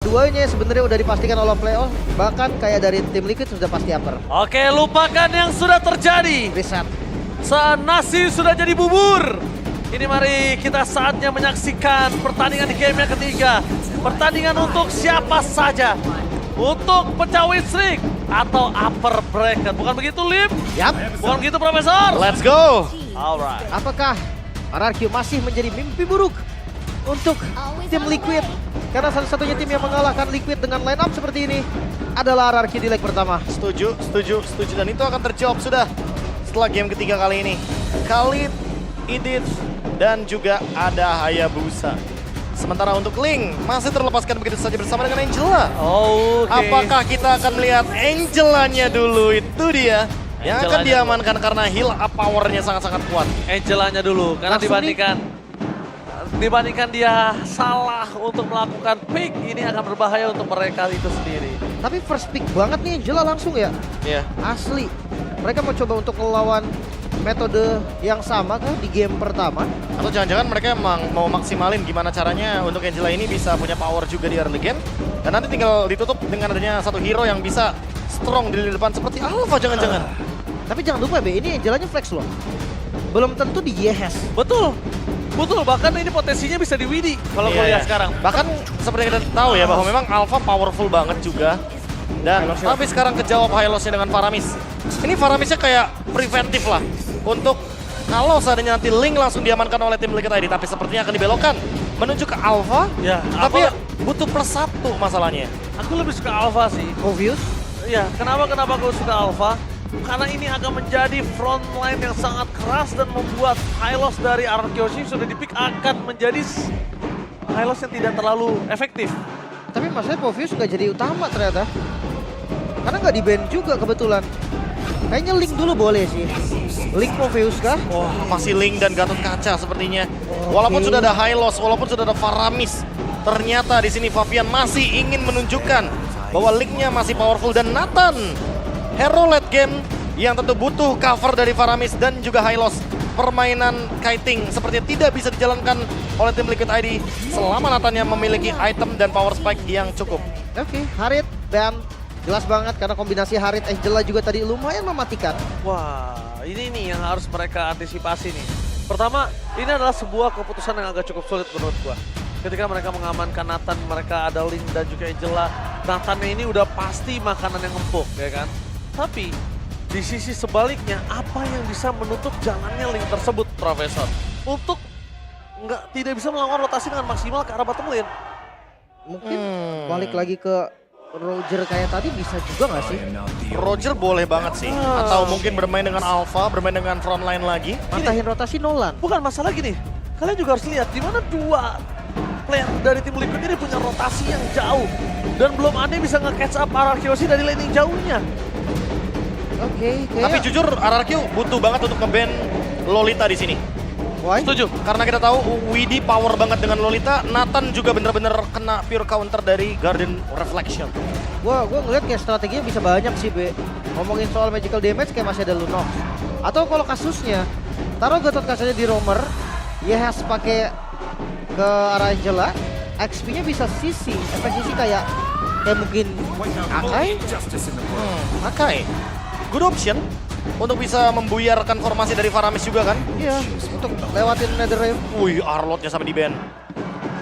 keduanya sebenarnya udah dipastikan oleh playoff. Bahkan kayak dari tim Liquid sudah pasti upper. Oke, lupakan yang sudah terjadi. Reset. Saat nasi sudah jadi bubur. Ini mari kita saatnya menyaksikan pertandingan di game yang ketiga. Pertandingan untuk siapa saja. Untuk pecah win streak atau upper bracket. Bukan begitu, Lim? Yap. Bukan begitu, Profesor? Let's go. Alright. Apakah RRQ masih menjadi mimpi buruk untuk tim Liquid? Karena satu-satunya tim yang mengalahkan Liquid dengan line up seperti ini adalah RRQ di leg pertama. Setuju. Dan itu akan terjawab sudah setelah game ketiga kali ini. Khalid, Edith, dan juga ada Hayabusa. Sementara untuk Link masih terlepaskan begitu saja bersama dengan Angela. Oke. Apakah kita akan melihat Angelanya dulu? Itu dia yang akan Angelanya diamankan karena heal up powernya sangat-sangat kuat. Angelanya dulu, karena Langsung dibandingkan dia salah untuk melakukan pick, ini akan berbahaya untuk mereka itu sendiri. Tapi first pick banget nih Angela langsung ya. Iya. Asli. Mereka mau coba untuk melawan metode yang sama kah di game pertama? Atau jangan-jangan mereka emang mau maksimalin gimana caranya untuk Angela ini bisa punya power juga di early game. Dan nanti tinggal ditutup dengan adanya satu hero yang bisa strong di lini depan seperti Alpha jangan-jangan. Tapi jangan lupa Be, ini Angelanya flex loh. Belum tentu di YHS. Betul, bahkan ini potensinya bisa di Widi kalau Iya, kuliah iya. sekarang. Bahkan seperti yang kita tahu ya bahwa memang Alpha powerful banget juga. Dan tapi sekarang kejawab Hylosnya dengan Faramis. Ini Faramisnya kayak preventif lah untuk kalau seandainya nanti Link langsung diamankan oleh tim Liquid ID, tapi sepertinya akan dibelokkan menuju ke Alpha. Ya, Tapi ya, butuh plus 1 masalahnya. aku lebih suka Alpha sih. Obvious. Ya, kenapa aku suka Alpha? Karena ini akan menjadi front line yang sangat keras dan membuat Hylos dari Arkeoshi sudah dipick akan menjadi Hylos yang tidak terlalu efektif. Tapi maksudnya Povius nggak jadi utama ternyata. Karena nggak di-ban juga kebetulan. Kayaknya Link dulu boleh sih. Link Povius kah? Wah, masih Link dan Gatot Kaca sepertinya. Walaupun sudah ada Hylos, walaupun sudah ada Faramis, ternyata di sini Fabian masih ingin menunjukkan bahwa Linknya masih powerful dan Nathan, hero late game yang tentu butuh cover dari Faramis dan juga Hylos. Permainan kiting sepertinya tidak bisa dijalankan oleh tim Liquid ID selama Nathannya memiliki item dan power spike yang cukup. Oke, Harit dan jelas banget karena kombinasi Harit Angela juga tadi lumayan mematikan. Wah, ini nih yang harus mereka antisipasi nih. Pertama, ini adalah sebuah keputusan yang agak cukup sulit menurut gua. Ketika mereka mengamankan Nathan, mereka ada Link dan juga Angela. Nathannya ini udah pasti makanan yang empuk, ya kan? Tapi di sisi sebaliknya, apa yang bisa menutup jalannya Link tersebut, Profesor? Untuk tidak bisa melakukan rotasi dengan maksimal ke arah bottom lane. Mungkin balik lagi ke Roger kayak tadi bisa juga nggak sih? Roger boleh banget sih, atau mungkin bermain dengan Alpha, bermain dengan frontline lagi. Matahin rotasi Nolan. Bukan masalah gini, kalian juga harus lihat di mana dua player dari tim Liquid ini punya rotasi yang jauh. Dan belum ada yang bisa nge-catch up Arkeoshi dari lane yang jauhnya. Oke, Tapi jujur RRQ butuh banget untuk nge-ban Lolita di sini. why? Setuju. Karena kita tahu Widi power banget dengan Lolita, Nathan juga bener-bener kena pure counter dari Garden Reflection. Gua ngeliat kayak strateginya bisa banyak sih, Be. Ngomongin soal magical damage kayak masih ada Lunox. Atau kalau kasusnya, taruh Gatot Kacanya di roamer, YHS pakai ke arah Angela, XP-nya bisa sisi, efek sisi kayak mungkin Akai. Akai, good option untuk bisa membuyarkan formasi dari Faramis juga kan? Iya, untuk lewatin Netherrealm. Wih, Arlotnya sampai di ban.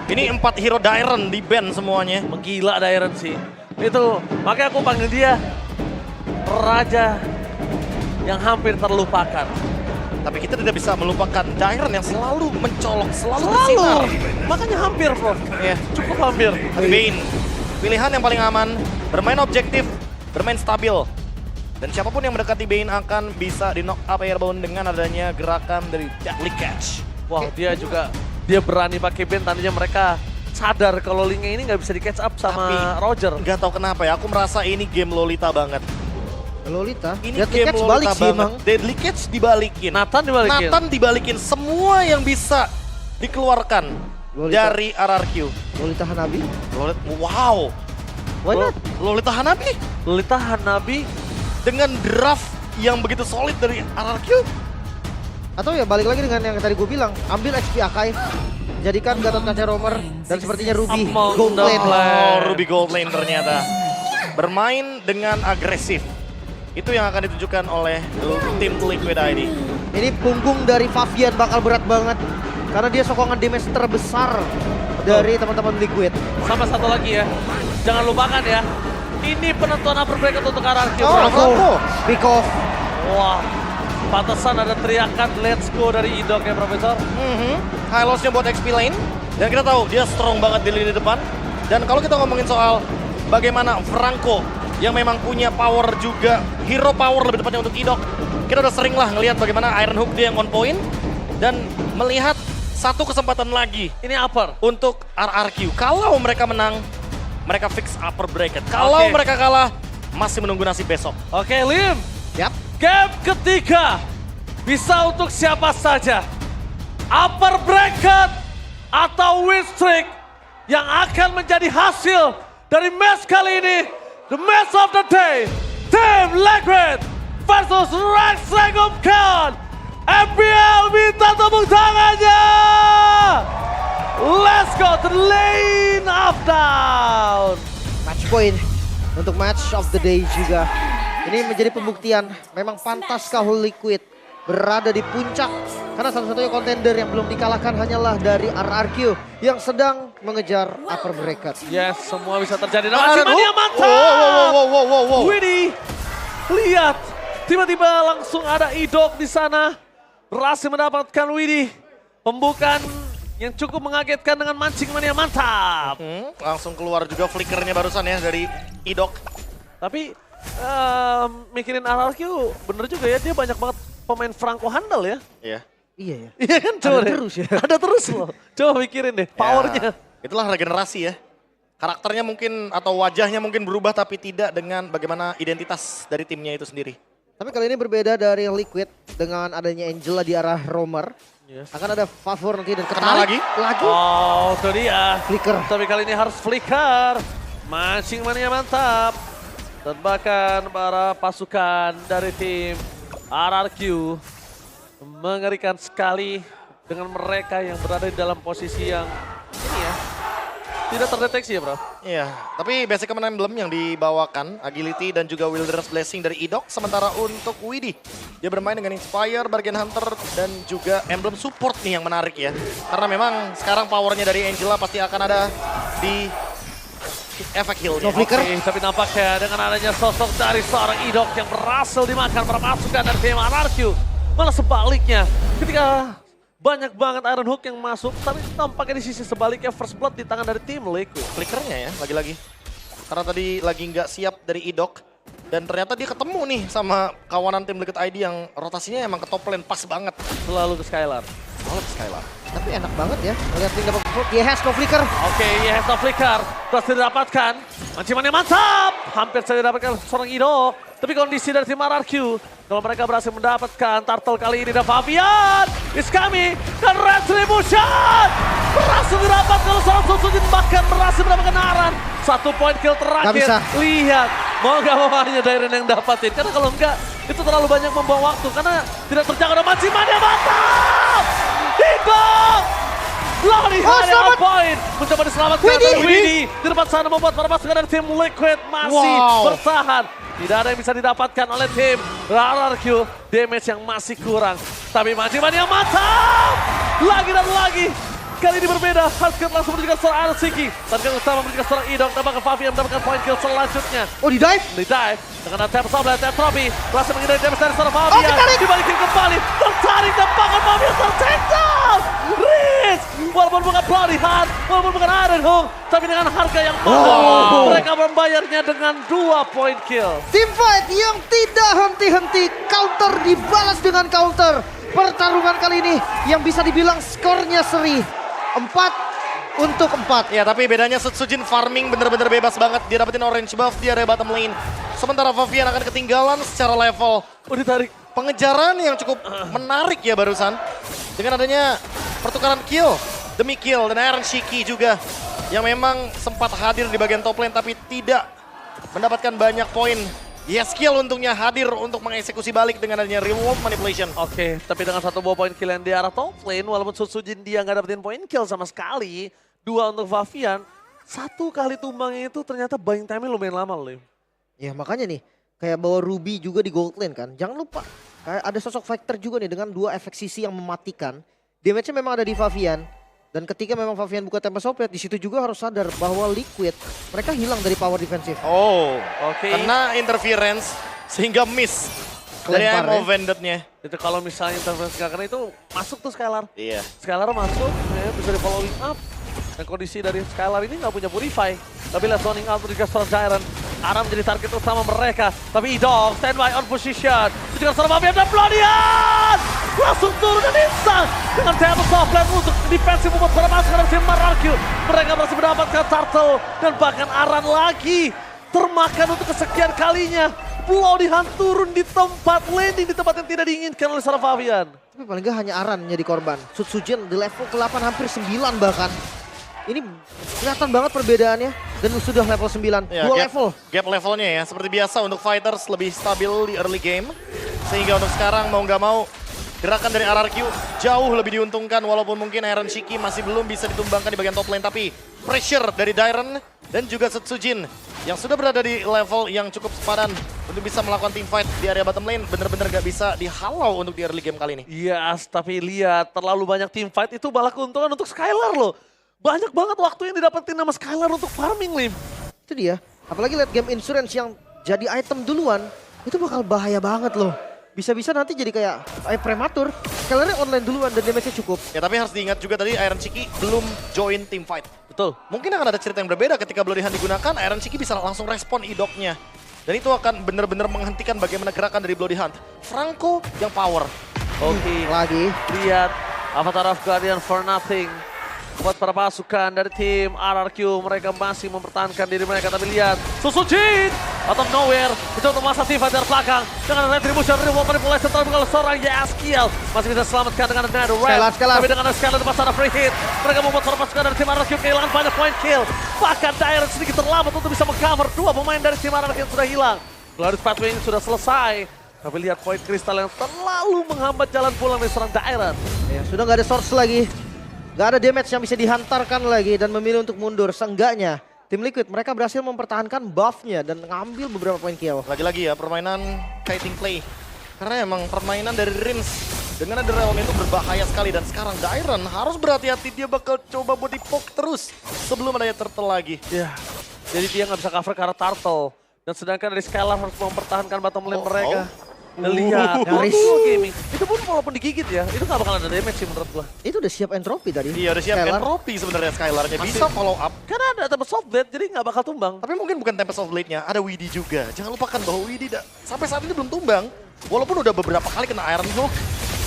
Ini 4 hero Dairon di ban semuanya. Menggila Dairon sih. Itu, makanya aku panggil dia Raja yang hampir terlupakan. Tapi kita tidak bisa melupakan Dairon yang selalu mencolok, selalu bersinar. Makanya hampir, Prof. Ya, Cukup hampir. Bane, pilihan yang paling aman, bermain objektif, bermain stabil. Dan siapapun yang mendekati Bane akan bisa di knock up airbound dengan adanya gerakan dari Deadly Catch. Wah, dia berani pakai Bane, tadinya mereka sadar kalau Linknya ini nggak bisa di catch up sama Roger. Nggak tahu kenapa ya, aku merasa ini game Lolita banget. Lolita, Ini Deadly game Catch Lolita balik sih banget. emang. Deadly Catch dibalikin. Nathan dibalikin. Semua yang bisa dikeluarkan Lolita. dari RRQ. Lolita Hanabi, Wow. why not? Lolita Hanabi Lolita Hanabi dengan draft yang begitu solid dari RRQ. Atau ya balik lagi dengan yang tadi gue bilang, ambil XP Akai. jadikan Gatot Kaca Romer dan sepertinya Ruby Among Gold the Lane. Black. Oh, Ruby Gold Lane ternyata bermain dengan agresif. Itu yang akan ditunjukkan oleh tim Liquid ID. Ini punggung dari Favian bakal berat banget karena dia sokongan damage terbesar dari teman-teman Liquid. Sama satu lagi ya, jangan lupakan ya, ini penentuan upper bracket untuk RRQ. Oh, bro. Franco. Pick off. Wah, pantesan ada teriakan let's go dari Idok ya Profesor. High loss-nya buat XP Lane. Dan kita tahu dia strong banget di lini depan. Dan kalau kita ngomongin soal bagaimana Franco yang memang punya power juga, hero power lebih tepatnya untuk Idok. Kita udah sering lah ngelihat bagaimana Iron Hook dia yang on point. Dan melihat satu kesempatan lagi Ini upper. untuk RRQ. Kalau mereka menang, mereka fix upper bracket. Kalau Oke. mereka kalah, masih menunggu nasib besok. Oke Lim, Yap. game ketiga bisa untuk siapa saja. Upper bracket atau win streak yang akan menjadi hasil dari match kali ini. The match of the day, Team Liquid versus Rex Regumkan. FPL minta tepuk tangannya. Let's go to the lane of down. Match point untuk match of the day juga. Ini menjadi pembuktian memang pantaskah Liquid berada di puncak. Karena satu-satunya kontender yang belum dikalahkan hanyalah dari RRQ yang sedang mengejar upper bracket. Yes, semua bisa terjadi. Iron Cuman dia Hook. mantap. Wow. Widih, lihat. Tiba-tiba langsung ada Idok di sana. Berhasil mendapatkan Widih. Pembukaan yang cukup mengagetkan dengan mancing mania mantap. Langsung keluar juga flickernya barusan ya dari Idok. Tapi mikirin RRQ bener juga ya. Dia banyak banget pemain Franco handal ya. Iya. Iya ya. Iya kan coba Ada deh. terus ya. Ada terus loh. Coba mikirin deh powernya. Ya, itulah regenerasi ya. Karakternya mungkin atau wajahnya mungkin berubah tapi tidak dengan bagaimana identitas dari timnya itu sendiri. Tapi kali ini berbeda dari Liquid dengan adanya Angela di arah Romer. Yes. Akan ada favor nanti dan Kena ketarik lagi? Oh, itu dia. Flicker. Tapi kali ini harus flicker. Mancing mania mantap. Dan bahkan para pasukan dari tim RRQ mengerikan sekali dengan mereka yang berada di dalam posisi yang ini ya. Tidak terdeteksi ya bro. Iya, tapi basic command emblem yang dibawakan, Agility dan juga Wilderness Blessing dari Idok. Sementara untuk Widih, dia bermain dengan Inspire, Bargain Hunter, dan juga emblem support nih yang menarik ya. Karena memang sekarang powernya dari Angela pasti akan ada di efek heal-nya. No flicker. Oke, tapi nampaknya dengan adanya sosok dari seorang Idok yang berhasil dimakan para pasukan dari tim RRQ. Malah sebaliknya, ketika banyak banget Iron Hook yang masuk, tapi tampaknya di sisi sebaliknya First Blood di tangan dari tim Liquid. Flickernya ya, lagi-lagi. Karena tadi lagi nggak siap dari Idok. Dan ternyata dia ketemu nih sama kawanan tim Liquid ID yang rotasinya emang ke top lane pas banget. Selalu ke Skylar. Banget Skylar. Tapi enak banget ya melihat tim dapat fruit. Dia has no flicker. Oke, yes, no flicker. Berhasil didapatkan. Mancimannya mantap. Hampir saja didapatkan seorang Idok. Tapi kondisi dari tim RRQ, kalau mereka berhasil mendapatkan turtle kali ini, dan Favian is coming, dan Retribution berhasil didapat kalau seorang Susujin, bahkan berhasil mendapatkan Aran. 1 poin kill terakhir. Gak bisa. Lihat, mau gak mau hanya Dairen yang dapatin, karena kalau enggak itu terlalu banyak membuang waktu, karena tidak terjaga dan Mancimannya mantap. Idok! Lari hanya poin, mencoba diselamatkan oleh Widih. Di depan sana membuat para pasukan dari tim Liquid masih bertahan. Tidak ada yang bisa didapatkan oleh tim RRQ. Damage yang masih kurang. Tapi Mancimannya mantap! Lagi dan lagi. Kali ini berbeda. Hardcore langsung menunjukkan seorang Arsiki. Target utama menunjukkan seorang Idok. Dapatkan Favian mendapatkan poin kill selanjutnya. Oh di dive. Di dive. Dengan tap sablay, tap trophy. Berhasil menghindari damage dari seorang Favian. ketarik. Dibalikin kembali. Tertarik dan bahkan Favian ter-take down. Riz. Walaupun bukan Bloody Heart. Walaupun bukan Iron Hook. Tapi dengan harga yang mahal. Mereka membayarnya dengan 2 poin kill. Team fight yang tidak henti-henti. Counter dibalas dengan counter. Pertarungan kali ini yang bisa dibilang skornya seri. 4 untuk 4. Ya tapi bedanya Sutsujin farming bener-bener bebas banget. Dia dapetin orange buff di area bottom lane. Sementara Favian akan ketinggalan secara level. Oh ditarik. Pengejaran yang cukup menarik ya barusan. Dengan adanya pertukaran kill demi kill. Dan Iron Shiki juga. Yang memang sempat hadir di bagian top lane tapi tidak mendapatkan banyak poin. Yeskiel untungnya hadir untuk mengeksekusi balik dengan adanya reward manipulation. Oke, tapi dengan 1 buah poin kill yang di arah top lane, walaupun Sutsujin dia nggak dapetin poin kill sama sekali, 2 untuk Favian, 1 kali tumbangnya itu ternyata buying time-nya lumayan lama loh. Ya makanya nih, kayak bawa Ruby juga di gold lane kan. Jangan lupa, kayak ada sosok fighter juga nih dengan 2 efek sisi yang mematikan. Damage-nya memang ada di Favian. Dan ketika memang Favian buka Tempest of Fate, di situ juga harus sadar bahwa Liquid, mereka hilang dari power defensif. Oh, Oke. kena interference sehingga miss dari Kelempar, ammo ya. Vendetnya. Itu kalau misalnya interference nggak kena itu masuk tuh Skylar. Iya. Skylar masuk, ya, bisa di following up. Dan kondisi dari Skylar ini nggak punya Purify. Tapi lihat zoning out dari Gaston Giant. Aram menjadi target utama mereka. Tapi Idol standby on position. Juga serang Favian dan Blodian! Langsung turun dan instant dengan Tempest of Fate untuk defensif membuat para pasukan dari tim Mararkyu. Mereka berhasil mendapatkan Turtle dan bahkan Aran lagi termakan untuk kesekian kalinya. Blodian turun di tempat landing, di tempat yang tidak diinginkan oleh seorang Favian. Tapi paling nggak hanya Aran menjadi korban. Sutsujin di level ke-8 hampir 9 bahkan. Ini kelihatan banget perbedaannya dan sudah level 9. Ya, 2 level. Gap levelnya ya, seperti biasa untuk fighters lebih stabil di early game. Sehingga untuk sekarang mau nggak mau gerakan dari RRQ jauh lebih diuntungkan walaupun mungkin Iron Shiki masih belum bisa ditumbangkan di bagian top lane. Tapi pressure dari Dairon dan juga Sutsujin yang sudah berada di level yang cukup sepadan untuk bisa melakukan team fight di area bottom lane benar-benar gak bisa dihalau untuk di early game kali ini. Yes, tapi lihat terlalu banyak team fight itu malah keuntungan untuk Skylar loh. Banyak banget waktu yang didapetin sama Skylar untuk farming, Lim. Itu dia. Apalagi lihat game insurance yang jadi item duluan. Itu bakal bahaya banget loh. Bisa-bisa nanti jadi kayak prematur. Skylarnya online duluan dan damage-nya cukup. Ya tapi harus diingat juga tadi Iron Shiki belum join team fight. Betul. Mungkin akan ada cerita yang berbeda ketika Bloody Hand digunakan, Iron Shiki bisa langsung respon idoknya. Dan itu akan benar-benar menghentikan bagaimana gerakan dari Bloody Hand. Franco yang power. Oke, Lagi. lihat Avatar of Guardian for nothing. Buat para pasukan dari tim RRQ, mereka masih mempertahankan diri mereka. Tapi lihat, Sutsujin out of nowhere, itu untuk masa Tifa dari belakang. Dengan retribution, reward manipulation, tapi kalau seorang Yeskiel masih bisa selamatkan dengan Nether Realm. Skylar. Tapi dengan Skylar di sana free hit, mereka membuat para pasukan dari tim RRQ kehilangan banyak point kill. Bahkan Dairon sedikit terlambat untuk bisa meng-cover 2 pemain dari tim RRQ yang sudah hilang. Glorious Pathway sudah selesai. Tapi lihat poin kristal yang terlalu menghambat jalan pulang dari seorang Dairon. Ya, sudah nggak ada source lagi. Nggak ada damage yang bisa dihantarkan lagi dan memilih untuk mundur. Seenggaknya tim Liquid mereka berhasil mempertahankan buff-nya dan ngambil beberapa poin kill. Lagi-lagi ya permainan kiting play. Karena emang permainan dari Rins dengan ada realm itu berbahaya sekali. Dan sekarang Dairon harus berhati-hati, dia bakal coba body poke terus sebelum adanya turtle lagi. Ya, jadi dia nggak bisa cover karena turtle. Dan sedangkan dari Skylar harus mempertahankan bottom lane mereka. Dan lihat, nyaris. gaming. Itu pun walaupun digigit ya, itu nggak bakal ada damage sih menurut gua. Itu udah siap entropy tadi. Iya udah siap Skylar. entropy sebenarnya Skylarnya. Bisa follow up. Karena ada Tempest of Blade, jadi nggak bakal tumbang. Tapi mungkin bukan Tempest of Blade-nya, ada Widdy juga. Jangan lupakan bahwa Widdy sampai saat ini belum tumbang. Walaupun udah beberapa kali kena Iron Hook.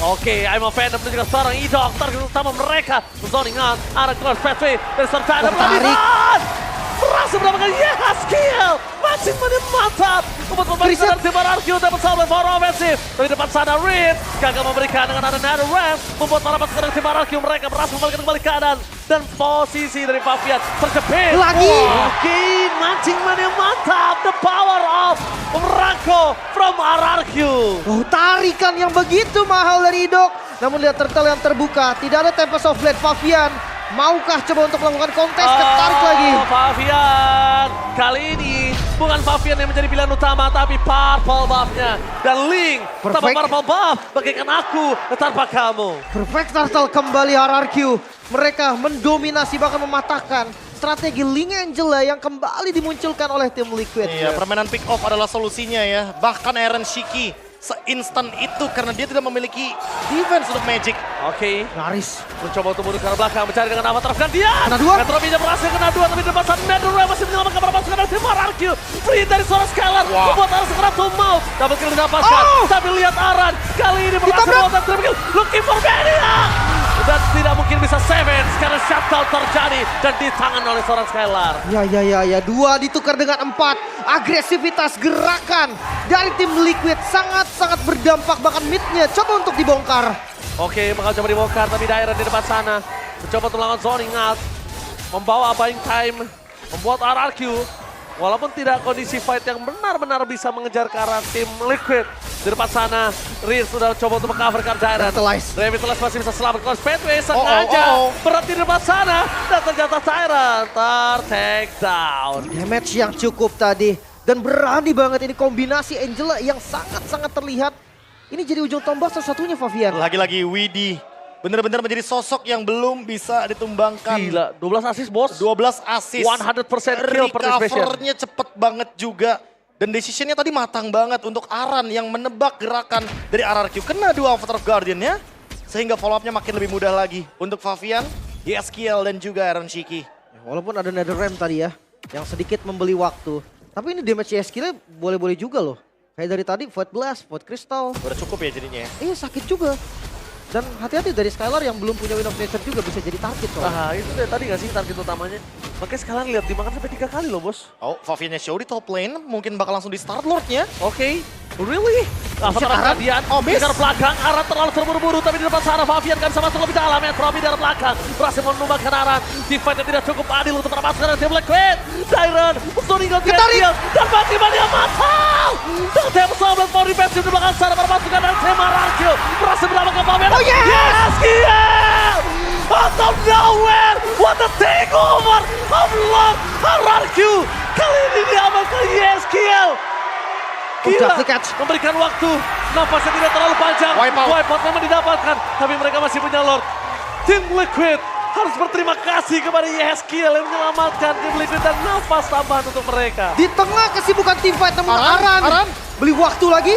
Oke, I'm a fan dan juga seorang Idol. Target utama mereka. Zoning out, ada Glorious Pathway dari Serta ada Tertarik. berhasil mendapatkan Yeskiel. Masih mantap. Untuk pemain Christian. dari tim RRQ dapat sahabat for offensive. Dari depan sana Reed gagal memberikan dengan ada Nether Realm. Membuat para pasukan dari tim RRQ mereka berhasil membalikan kembali keadaan. Dan posisi dari Favian terjepit. Lagi. Oke, mancing man yang mantap. The power of Ranko from RRQ. Oh, tarikan yang begitu mahal dari Idok. Namun lihat turtle yang terbuka. Tidak ada Tempest of Blade. Favian maukah coba untuk melakukan kontes? Ketarik lagi. Favian. Kali ini bukan Favian yang menjadi pilihan utama, tapi purple buff-nya. Dan Link tanpa Perfect. purple buff, bagaikan aku tanpa kamu. Perfect turtle kembali RRQ. Mereka mendominasi bahkan mematahkan strategi Link Angela yang kembali dimunculkan oleh tim Liquid. Iya, permainan pick off adalah solusinya ya. Bahkan Iron Shiki seinstan itu karena dia tidak memiliki defense untuk Magic. Oke, Nyaris. mencoba untuk mundur ke arah belakang, mencari dengan Avatar Guardian. Kena 2. Metropinya berhasil kena 2, tapi di depan sana Nether Realm masih menyelamatkan para pasukan dari tim RRQ. Free dari seorang Skylar, membuat arah segera to mouth. Double kill didapatkan, tapi lihat Aran kali ini berhasil Ditabrak. membuat triple kill. Looking for Mania. Dan tidak mungkin bisa savage karena shutdown terjadi dan ditangan oleh seorang Skylar. Ya. 2 ditukar dengan 4. Agresivitas gerakan dari tim Liquid sangat-sangat berdampak. Bahkan mid-nya coba untuk dibongkar. Oke, bakal coba dibongkar, tapi Dairon di depan sana. Mencoba untuk melawan zoning out. Membawa buying time. Membuat RRQ Walaupun tidak kondisi fight yang benar-benar bisa mengejar ke arah tim Liquid. Di depan sana, Riz sudah coba untuk meng-cover Darren. Revitalize masih bisa selamat. Kalau Speedway sengaja berhenti di depan sana. Dan ternyata Tyran ter-take down. Damage yang cukup tadi. Dan berani banget ini kombinasi Angela yang sangat-sangat terlihat. Ini jadi ujung tombak satu-satunya Favian. Lagi-lagi Widhi benar-benar menjadi sosok yang belum bisa ditumbangkan. Gila, 12 assist bos. 12 assist. 100% kill participation. Recovernya cepet banget juga. Dan decisionnya tadi matang banget untuk Aran yang menebak gerakan dari RRQ. Kena dua Avatar of Guardian ya. Sehingga follow up-nya makin lebih mudah lagi. Untuk Favian, YSKL dan juga Aaron Shiki. Walaupun ada NetherRealm tadi ya, yang sedikit membeli waktu. Tapi ini damage YSKL boleh-boleh juga loh. Kayak dari tadi Void Blast, Void Crystal. Udah cukup ya jadinya ya. Iya sakit juga. Dan hati-hati dari Skylar yang belum punya Wind of Nature juga bisa jadi target soalnya. Nah itu dari tadi gak sih target utamanya. Makanya sekarang lihat dimakan sampai 3 kali loh bos. Oh, Faviannya show di top lane. Mungkin bakal langsung di start Lord-nya. Oke, really? Avatar Guardian, miss. dari belakang, Aran terlalu terburu-buru, tapi di depan sana Favian kan sama masuk lebih dalam, ya Probi dari belakang, berhasil menumbangkan Aran, di fight yang tidak cukup adil untuk mendapatkan tim Liquid, Tyran, meninggal dia, dan bagaimana dia matang, dan tim Sobat mau defensif di belakang sana, bermasukkan dan tim RRQ, berhasil mendapatkan Favian, yes, Kiel! Out of nowhere, what a takeover of Lord RRQ, kali ini diamankan YSKL. Gila, memberikan waktu, nafasnya tidak terlalu panjang, wipeout memang didapatkan, tapi mereka masih punya Lord. Tim Liquid harus berterima kasih kepada YSKL yang menyelamatkan tim Liquid dan nafas tambahan untuk mereka. Di tengah kesibukan tim fight namun Aran beli waktu lagi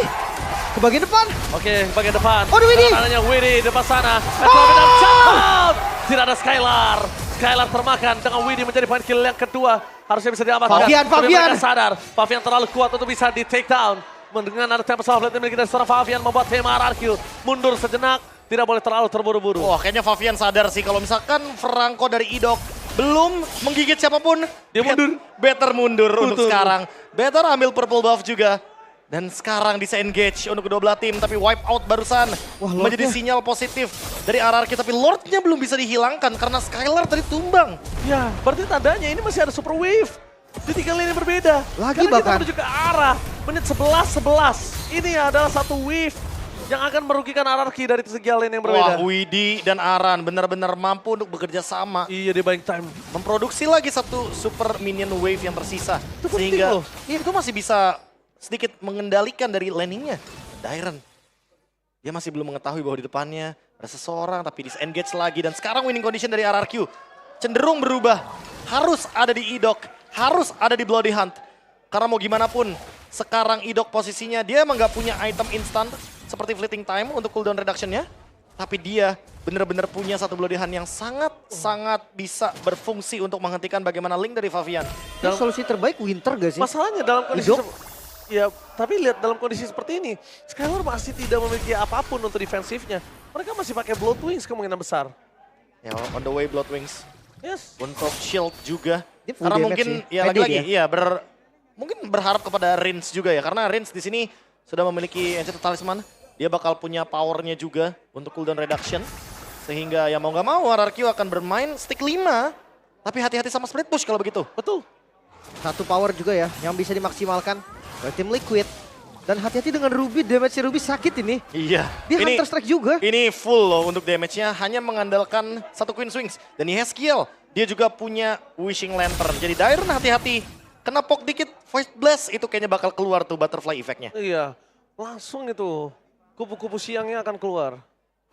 ke bagian depan. Oke, bagian depan. Oh, Widhi. Adanya Widhi depan sana. Tidak ada Skylar. Skylar termakan dengan Widhi menjadi point kill yang kedua. Harusnya bisa diamankan. Favian. Sadar, Favian terlalu kuat untuk bisa di take down. Dengan ada Tempest of Blade dimiliki dari seorang Favian membuat tim RRQ mundur sejenak. Tidak boleh terlalu terburu-buru. Wah, kayaknya Favian sadar sih kalau misalkan Franco dari Idok belum menggigit siapapun. Dia mundur. Better mundur untuk sekarang. Better ambil purple buff juga. Dan sekarang bisa engage untuk kedua belah tim, tapi wipe out barusan menjadi sinyal positif dari RRQ. Tapi Lordnya belum bisa dihilangkan karena Skylar tadi tumbang. Ya, berarti tandanya ini masih ada super wave. Di 3 lane yang berbeda. Lagi karena bahkan. kita menuju ke arah menit 11-11. Ini adalah satu wave yang akan merugikan RRQ dari segi lane yang berbeda. Wah, Widhi dan Aran benar-benar mampu untuk bekerja sama. Iya, di buying time. Memproduksi lagi satu super minion wave yang tersisa. Itu penting Sehingga loh. itu masih bisa sedikit mengendalikan dari landingnya. Dyron, dia masih belum mengetahui bahwa di depannya ada seseorang tapi disengage lagi. Dan sekarang winning condition dari RRQ cenderung berubah. Harus ada di Idok, harus ada di Bloody Hunt. Karena mau gimana pun, sekarang Idok posisinya dia emang gak punya item instan seperti Fleeting Time untuk cooldown reduction-nya. Tapi dia benar-benar punya satu Bloody Hunt yang sangat-sangat bisa berfungsi untuk menghentikan bagaimana link dari Favian. Ini solusi terbaik Winter gak sih? Masalahnya dalam kondisi ya, tapi lihat dalam kondisi seperti ini, Skylar masih tidak memiliki apapun untuk defensifnya. Mereka masih pakai Blood Wings kemungkinan besar. Ya, on the way Blood Wings. Yes. Untuk shield juga. Dia full Karena damage mungkin sih. ya lagi-lagi dia. mungkin berharap kepada Rins juga ya. Karena Rins di sini sudah memiliki Enchanted Talisman. Dia bakal punya powernya juga untuk cooldown reduction. Sehingga ya mau nggak mau RRQ akan bermain stick 5. Tapi hati-hati sama split push kalau begitu. Betul. Satu power juga ya yang bisa dimaksimalkan oleh tim Liquid. Dan hati-hati dengan Ruby, damage Ruby sakit ini. Iya. Dia Hunter Strike juga. Ini full loh untuk damage-nya, hanya mengandalkan satu Queen's Wings. Dan YSKL, dia juga punya Wishing Lantern. Jadi Dyron hati-hati, kena poke dikit, Void Blast itu kayaknya bakal keluar tuh butterfly effect-nya. Iya, langsung itu kupu-kupu siangnya akan keluar.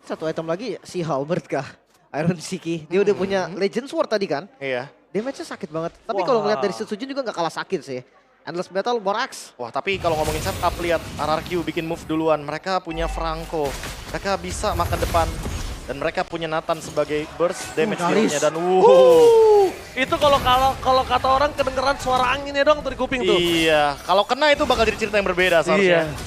Satu item lagi si Halbert kah? Iron Shiki, dia udah punya Legend Sword tadi kan? Iya. Damage-nya sakit banget. Tapi kalau ngeliat dari Setsujin juga gak kalah sakit sih. Endless Battle, Borax. Wah, tapi kalau ngomongin setup, lihat RRQ bikin move duluan. Mereka punya Franco, mereka bisa makan depan. Dan mereka punya Nathan sebagai burst damage dealer-nya. Dan Itu kalau kata orang kedengeran suara anginnya dong dari kuping tuh. Iya, kalau kena itu bakal jadi cerita yang berbeda seharusnya. Iya.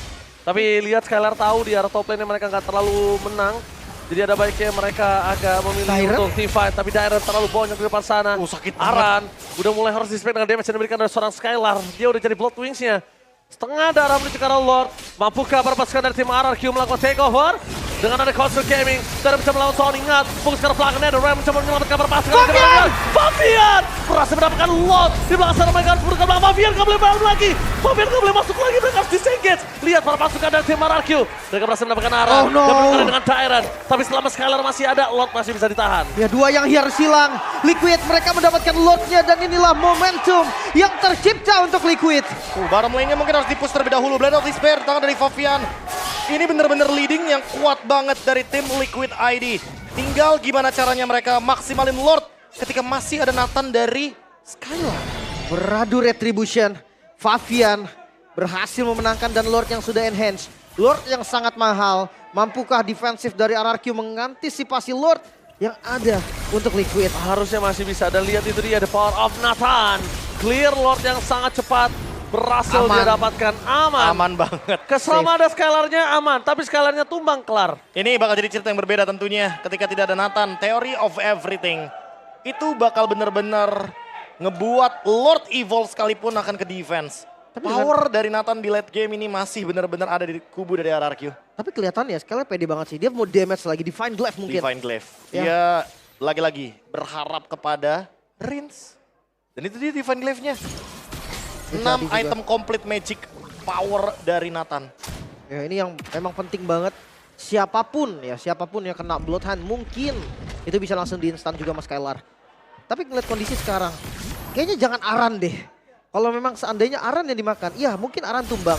Tapi lihat Skylar tahu di arah top lane mereka nggak terlalu menang. Jadi ada baiknya mereka agak memilih untuk team fight. Tapi Dyron terlalu banyak di depan sana. Sakit Aran udah mulai harus dispek dengan damage yang diberikan dari seorang Skylar. Dia udah jadi Blood Wings-nya. Setengah darah menuju ke arah Lord. Mampukah pasukan dari tim RRQ melakukan takeover? Dengan ada Console Gaming, tidak bisa melawan Son. Ingat, fokus ke belakang, ada Ram mencoba menyelamatkan perpasangan. Favian! Favian! Berhasil mendapatkan lot. Di belakang sana mereka harus ke belakang. Favian nggak boleh bangun lagi. Favian nggak boleh masuk lagi, mereka harus disengage. Lihat para pasukan dari tim RRQ. Mereka berhasil mendapatkan arah. Oh, no. Dan berkali dengan Tyrant. Tapi selama Skylar masih ada, lot masih bisa ditahan. Ya, dua yang harus hilang. Liquid mereka mendapatkan lotnya dan inilah momentum yang tercipta untuk Liquid. Bottom lane-nya mungkin harus di-push terlebih dahulu. Blade of Despair, tangan dari Favian. Ini bener-bener leading yang kuat banget dari tim Liquid ID. Tinggal gimana caranya mereka maksimalin Lord ketika masih ada Nathan dari Skylar. Beradu Retribution. Favian berhasil memenangkan dan Lord yang sudah enhance. Lord yang sangat mahal. Mampukah defensif dari RRQ mengantisipasi Lord yang ada untuk Liquid? Harusnya masih bisa. Dan lihat itu dia, the power of Nathan. Clear Lord yang sangat cepat. Berhasil Aman. dia dapatkan, aman. Aman banget. Keselama ada Skylarnya aman, tapi Skylarnya tumbang kelar. Ini bakal jadi cerita yang berbeda tentunya ketika tidak ada Nathan. Theory of everything. Itu bakal bener-bener ngebuat Lord Evolve sekalipun akan ke defense. Tapi Power dari Nathan di late game ini masih bener-bener ada di kubu dari RRQ. Tapi kelihatannya Skylar pede banget sih. Dia mau damage lagi, Divine Glaive mungkin. Divine Glaive. Ya. Dia lagi-lagi berharap kepada Rinse. Dan itu dia Divine Glaive-nya. 6 juga. item complete magic power dari Nathan. Ya, ini yang memang penting banget. Siapapun yang kena Bloodhound mungkin itu bisa langsung di instan juga Mas Skylar. Tapi ngeliat kondisi sekarang, kayaknya jangan Aran deh. Kalau memang seandainya Aran yang dimakan, iya mungkin Aran tumbang.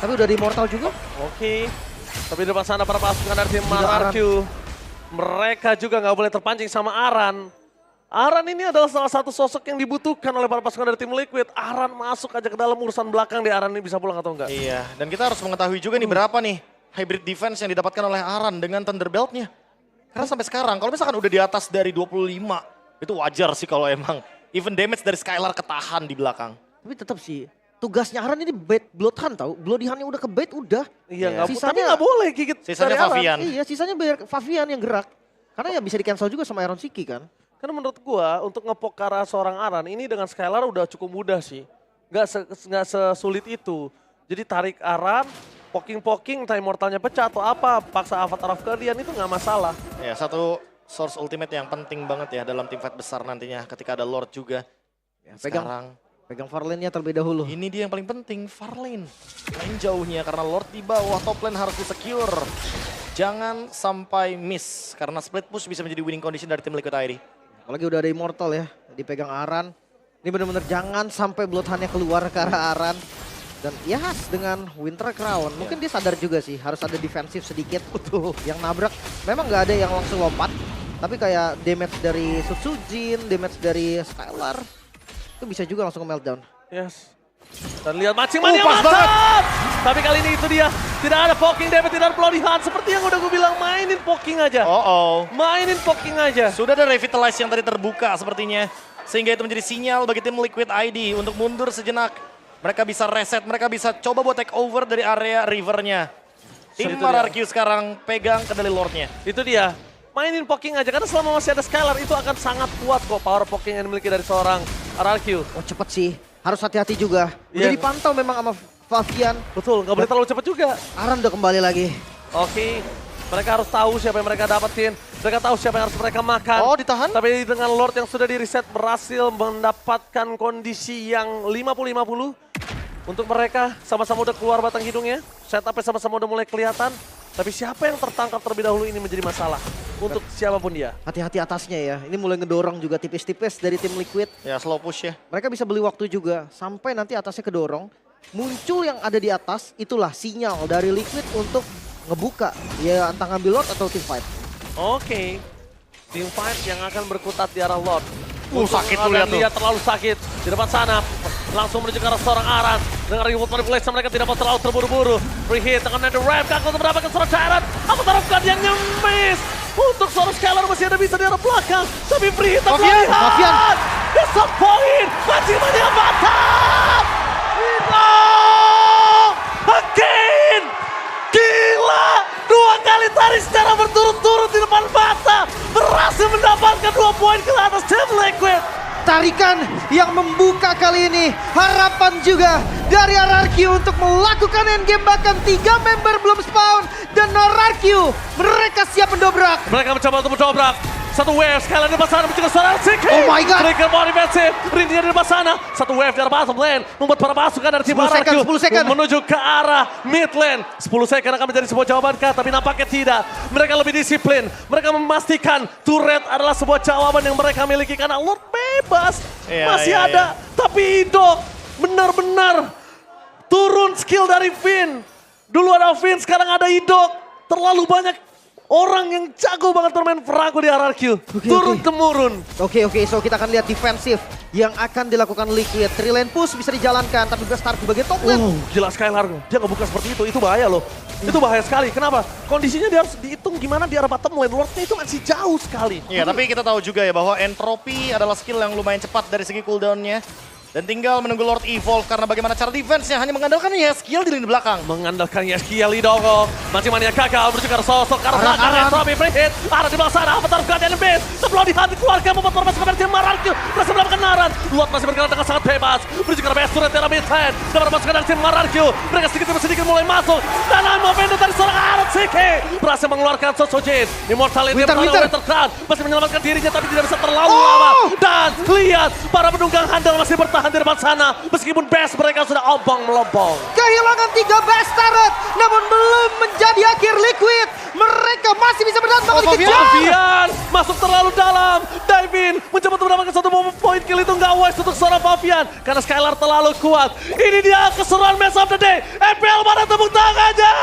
Tapi udah di Immortal juga. Oke. Tapi di depan sana para pasukan dari tim Juga RRQ. Mereka juga nggak boleh terpancing sama Aran. Aran ini adalah salah satu sosok yang dibutuhkan oleh para pasukan dari tim Liquid. Aran masuk aja ke dalam urusan belakang deh, Aran ini bisa pulang atau enggak. Iya, dan kita harus mengetahui juga nih berapa nih hybrid defense yang didapatkan oleh Aran dengan Thunderbelt-nya. Karena sampai sekarang kalau misalkan udah di atas dari 25, itu wajar sih kalau emang even damage dari Skylar ketahan di belakang. Tapi tetap sih, tugasnya Aran ini bait Bloodhound tau. Bloodhound-nya udah ke bait udah. Iya, nggak Sisanya- tapi nggak boleh gigit Sisanya dari Aran. Favian. Iya, sisanya biar Favian yang gerak. Karena ya bisa di cancel juga sama Iron Siki kan. Karena menurut gua untuk ngepok ke arah seorang Aran ini dengan Skylar udah cukup mudah sih. Nggak sesulit itu. Jadi tarik Aran, poking-poking, time mortalnya pecah atau apa, paksa Avatar of Guardian itu nggak masalah. Ya, satu source ultimate yang penting banget ya dalam tim fight besar nantinya ketika ada Lord juga. Ya, Sekarang Pegang Farlane-nya terlebih dahulu. ini dia yang paling penting, Farlane. Main jauhnya karena Lord di bawah, top lane harus di-secure. Jangan sampai miss karena split push bisa menjadi winning condition dari tim Liquid ID. Apalagi udah ada Immortal ya, dipegang Aran. Ini benar-benar jangan sampai Bloodhound-nya keluar ke arah Aran. Dan ya dengan Winter Crown, mungkin dia sadar juga sih harus ada defensif sedikit. Yang nabrak, memang nggak ada yang langsung lompat. Tapi kayak damage dari Sutsujin, damage dari Skylar, itu bisa juga langsung ke meltdown. Yes. Dan lihat matching-nya pas mantap! Tapi kali ini itu dia, tidak ada poking damage, tidak ada bloody hand. Seperti yang udah gue bilang, mainin poking aja. Mainin poking aja. Sudah ada revitalize yang tadi terbuka sepertinya. Sehingga itu menjadi sinyal bagi tim Liquid ID untuk mundur sejenak. Mereka bisa reset, mereka bisa coba buat take over dari area rivernya. Tim Itu dia. RRQ sekarang pegang kendali Lordnya. Itu dia. Mainin poking aja, karena selama masih ada Skylar itu akan sangat kuat kok power poking yang dimiliki dari seorang RRQ. Oh cepet sih, harus hati-hati juga. Udah Iya. dipantau memang sama Favian. Betul, nggak boleh terlalu cepat juga. Aran udah kembali lagi. Oke, mereka harus tahu siapa yang mereka dapetin. Mereka tahu siapa yang harus mereka makan. Oh, ditahan? Tapi dengan Lord yang sudah di reset berhasil mendapatkan kondisi yang 50-50. Untuk mereka sama-sama udah keluar batang hidungnya. Setupnya sama-sama udah mulai kelihatan. Tapi siapa yang tertangkap terlebih dahulu ini menjadi masalah. Untuk siapapun dia. Hati-hati atasnya ya. Ini mulai ngedorong juga tipis-tipis dari tim Liquid. Ya slow push ya. Mereka bisa beli waktu juga sampai nanti atasnya kedorong. Muncul yang ada di atas, itulah sinyal dari Liquid untuk ngebuka. Ya antara ngambil Lord atau team fight. Oke. Team fight yang akan berkutat di arah Lord. Sakit tuh lihat tuh. Lihat terlalu sakit. Di depan sana langsung menuju ke arah seorang Aran. Dengan reward manipulation mereka tidak mau terlalu terburu-buru. Free hit dengan Nether Ram. Kakak untuk mendapatkan seorang Tyrant. Avatar of Guardian yang miss. Untuk seorang Skylar masih ada bisa di arah belakang. Tapi free hit dan Favian. Bloodhound. It's a point. Matching-nya mantap. No! Again. Gila. Dua kali tarik secara berturut-turut di depan mata. Berhasil mendapatkan 2 poin ke atas tim Liquid. Tarikan yang membuka kali ini. Harapan juga dari RRQ untuk melakukan endgame, bahkan 3 member belum spawn dan RRQ mereka siap mendobrak. Mereka mencoba untuk mendobrak. Satu wave sekali di depan sana mencegah seorang Siki. Oh my God. Trigger more defensif. Rindinya di depan sana. Satu wave dari bottom lane. Membuat para pasukan dari tim 10 second, RRQ 10 second. menuju ke arah mid lane. 10 second akan menjadi sebuah jawaban kah? Tapi nampaknya tidak. Mereka lebih disiplin. Mereka memastikan turret adalah sebuah jawaban yang mereka miliki. Karena Lord bebas. Iya, Masih iya, ada. Tapi Idok benar-benar turun skill dari Vin. Dulu ada Vin, sekarang ada Idok. Terlalu banyak orang yang jago banget bermain Frago di RRQ. Turun-temurun. Oke, so kita akan lihat defensif yang akan dilakukan Liquid. 3 lane push bisa dijalankan, tapi Bestart di bagian top lane. Gila Skylar. Dia ngebuka seperti itu bahaya loh. Itu bahaya sekali. Kenapa? Kondisinya dia harus dihitung gimana di arah bottom lane. Lordnya itu masih jauh sekali. Iya, tapi kita tahu juga ya bahwa Entropy adalah skill yang lumayan cepat dari segi cooldown-nya. Dan tinggal menunggu Lord Evolve karena bagaimana cara defense-nya hanya mengandalkan skill di lini belakang. Mengandalkan Yeskiel Lidongo. Masih mania gagal menuju ke sosok karena belakang Entropy free hit. Ada di bawah sana, Avatar Guardian Base. Sebelum di hati keluarga membuat formasi kepada tim RRQ. Berhasil mendapatkan naran. Luat masih bergerak dengan sangat bebas. Menuju ke base turret dari mid lane. Dapat masukkan dari tim RRQ. Mereka sedikit demi sedikit mulai masuk. Dan Amo Vendor dari seorang Aaron Siki. Berhasil mengeluarkan Sosojin. Immortality Winter Crown. Masih menyelamatkan dirinya tapi tidak bisa terlalu lama. Dan lihat para penunggang handal masih bertahan di depan sana. Meskipun base mereka sudah obong-melobong. Kehilangan 3 best turret, namun belum menjadi akhir Liquid. Mereka masih bisa bertahan, bahkan dikejar. Fabian masuk terlalu dalam. Divin mencoba untuk mendapatkan satu poin kill itu nggak wise untuk seorang Fabian. Karena Skylar terlalu kuat. Ini dia keseruan match of the day. FPL mana tepuk tangannya?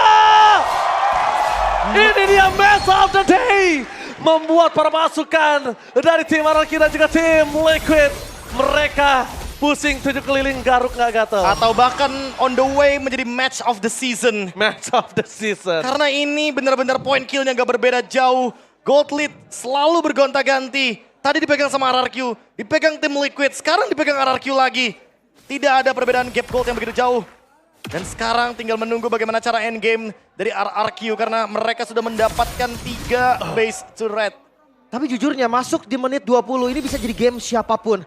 Ini dia match of the day. Membuat para pasukan dari tim RRQ dan juga tim Liquid. Mereka pusing 7 keliling garuk nggak gatel. Atau bahkan on the way menjadi match of the season. Match of the season. Karena ini benar-benar point killnya gak berbeda jauh. Gold lead selalu bergonta-ganti. Tadi dipegang sama RRQ, dipegang tim Liquid, sekarang dipegang RRQ lagi. Tidak ada perbedaan gap gold yang begitu jauh. Dan sekarang tinggal menunggu bagaimana cara endgame dari RRQ karena mereka sudah mendapatkan 3 base turret. Tapi jujurnya masuk di menit 20 ini bisa jadi game siapapun.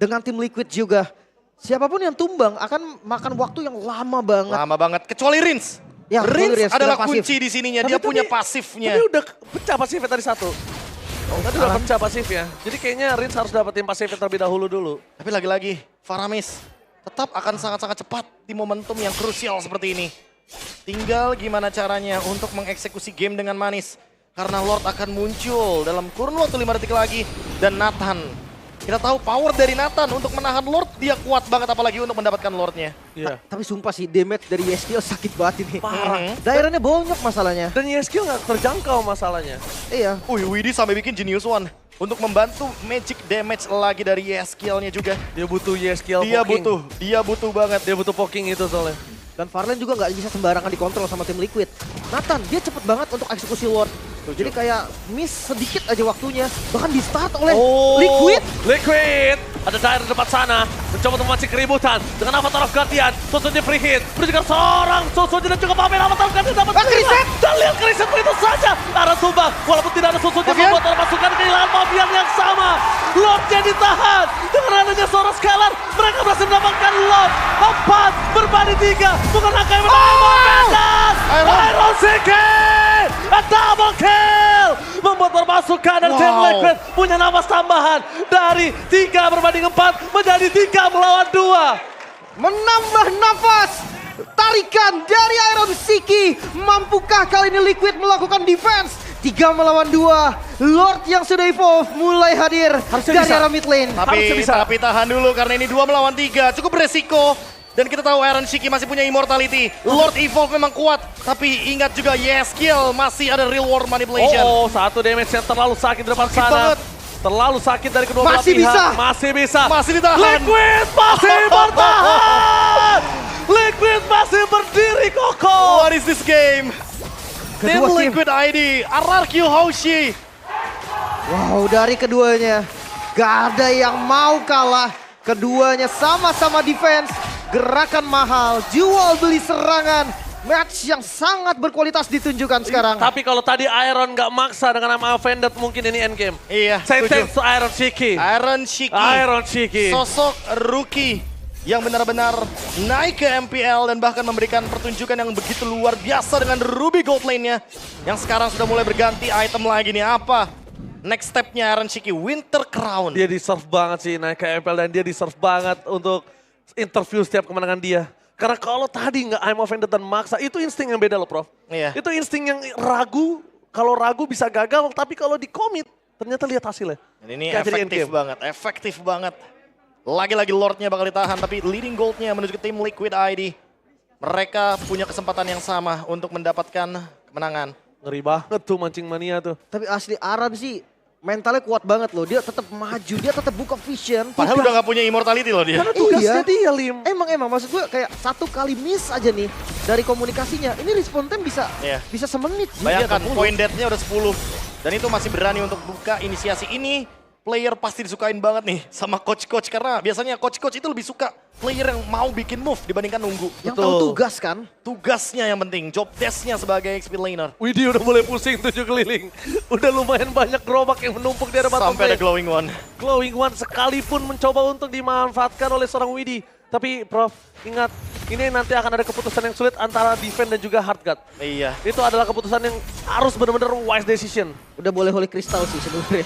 Dengan tim Liquid juga. Siapapun yang tumbang akan makan waktu yang lama banget. Lama banget, kecuali Rins. Ya, Rins Rins adalah pasif. kunci di sininya, Tapi dia punya pasifnya. Tapi udah pecah pasifnya tadi satu. Tadi udah pecah pasifnya. Jadi kayaknya Rins harus dapetin pasifnya terlebih dahulu dulu. Tapi lagi-lagi, Faramis tetap akan sangat-sangat cepat di momentum yang krusial seperti ini. Tinggal gimana caranya untuk mengeksekusi game dengan manis. Karena Lord akan muncul dalam kurun waktu 5 detik lagi. Dan Nathan, kita tahu power dari Nathan untuk menahan Lord, dia kuat banget apalagi untuk mendapatkan Lordnya. Iya. Tapi sumpah sih, damage dari Yeskiel sakit banget ini. Parah. Daerahnya bonyok masalahnya. Dan Yeskiel nggak terjangkau masalahnya. Iya. Widi sampai bikin Genius One untuk membantu magic damage lagi dari Yeskielnya juga. Dia butuh Yeskiel Dia poking. butuh banget. Dia butuh poking itu soalnya. Dan Farlan juga nggak bisa sembarangan dikontrol sama tim Liquid. Nathan, dia cepet banget untuk eksekusi Lord. Jadi kayak miss sedikit aja waktunya. Bahkan di start oleh Liquid. Liquid. Ada daerah depan sana. Mencoba untuk memancing keributan. Dengan Avatar of Guardian. Sosonya free hit. Berikan seorang Sosonya dan juga Pamer. Avatar of Guardian dapat Kriset. Dan lihat Kriset begitu saja. Arah tumbang. Walaupun tidak ada Sosonya membuat para pasukan kehilangan Fabian yang sama. Lordnya ditahan. Dengan adanya seorang Skylar. Mereka berhasil mendapatkan Lord. 4 berbanding 3. Bukan angka yang menang. Iron Siki. A double kill. Membuat perpasukan dan tim Liquid punya nafas tambahan. Dari 3 berbanding 4 menjadi 3 melawan 2. Menambah nafas. Tarikan dari Iron Siki. Mampukah kali ini Liquid melakukan defense? 3 melawan 2. Lord yang sudah evolve mulai hadir Harusnya dari bisa. arah mid lane. Tapi tahan dulu karena ini 2 melawan 3. Cukup beresiko. Dan kita tahu Iron Shiki masih punya immortality. Lord Evolve memang kuat. Tapi ingat juga Yeskiel masih ada real world manipulation. Oh, satu damage yang terlalu sakit di depan sana. banget. Terlalu sakit dari kedua belah Masih pihak. bisa. Masih bisa. Masih ditahan. Liquid masih bertahan. Liquid masih berdiri kokoh. What is this game? Tim Kedua tim. Liquid ID, RRQ Hoshi. Wow, dari keduanya gak ada yang mau kalah. Keduanya sama-sama defense, gerakan mahal, jual beli serangan. Match yang sangat berkualitas ditunjukkan sekarang. Tapi kalau tadi Iron nggak maksa dengan nama Vended, mungkin ini endgame. Iya, Saya setuju. thanks to Iron Shiki. Iron Shiki. Iron Shiki. Sosok rookie yang benar-benar naik ke MPL dan bahkan memberikan pertunjukan yang begitu luar biasa dengan Ruby Gold Lane-nya. Yang sekarang sudah mulai berganti item lagi nih, apa? Next step-nya Aaron Shiki, Winter Crown. Dia deserve banget sih naik ke MPL dan dia deserve banget untuk interview setiap kemenangan dia. Karena kalau tadi nggak I'm offended dan maksa, itu insting yang beda loh Prof. Iya. Itu insting yang ragu, kalau ragu bisa gagal, tapi kalau di commit ternyata lihat hasilnya. Dan ini Kayak jadi efektif banget. Lagi-lagi Lordnya bakal ditahan, tapi leading goldnya menuju ke tim Liquid ID. Mereka punya kesempatan yang sama untuk mendapatkan kemenangan. Ngeri banget tuh mancing mania tuh. Tapi asli Aran sih mentalnya kuat banget loh. Dia tetap maju, dia tetap buka vision. Padahal udah gak punya immortality loh dia. Karena tugasnya Iya. dia, Lim. Emang maksud gue kayak satu kali miss aja nih dari komunikasinya. Ini respawn time bisa Iya. bisa semenit. Bayangkan, Iya, point death-nya udah 10. Dan itu masih berani untuk buka inisiasi ini. Player pasti disukain banget nih sama coach-coach. Karena biasanya coach-coach itu lebih suka player yang mau bikin move dibandingkan nunggu. Yang Betul. tahu tugas kan. Tugasnya yang penting, job desk-nya sebagai XP laner. Widih udah mulai pusing 7 keliling. Udah lumayan banyak gerobak yang menumpuk di area bottom Sampai ada lane. glowing one. Glowing One sekalipun mencoba untuk dimanfaatkan oleh seorang Widih. Tapi Prof, ingat, ini nanti akan ada keputusan yang sulit antara defense dan juga hard guard. Iya. Itu adalah keputusan yang harus benar-benar wise decision. Udah boleh holy crystal sih sebenarnya.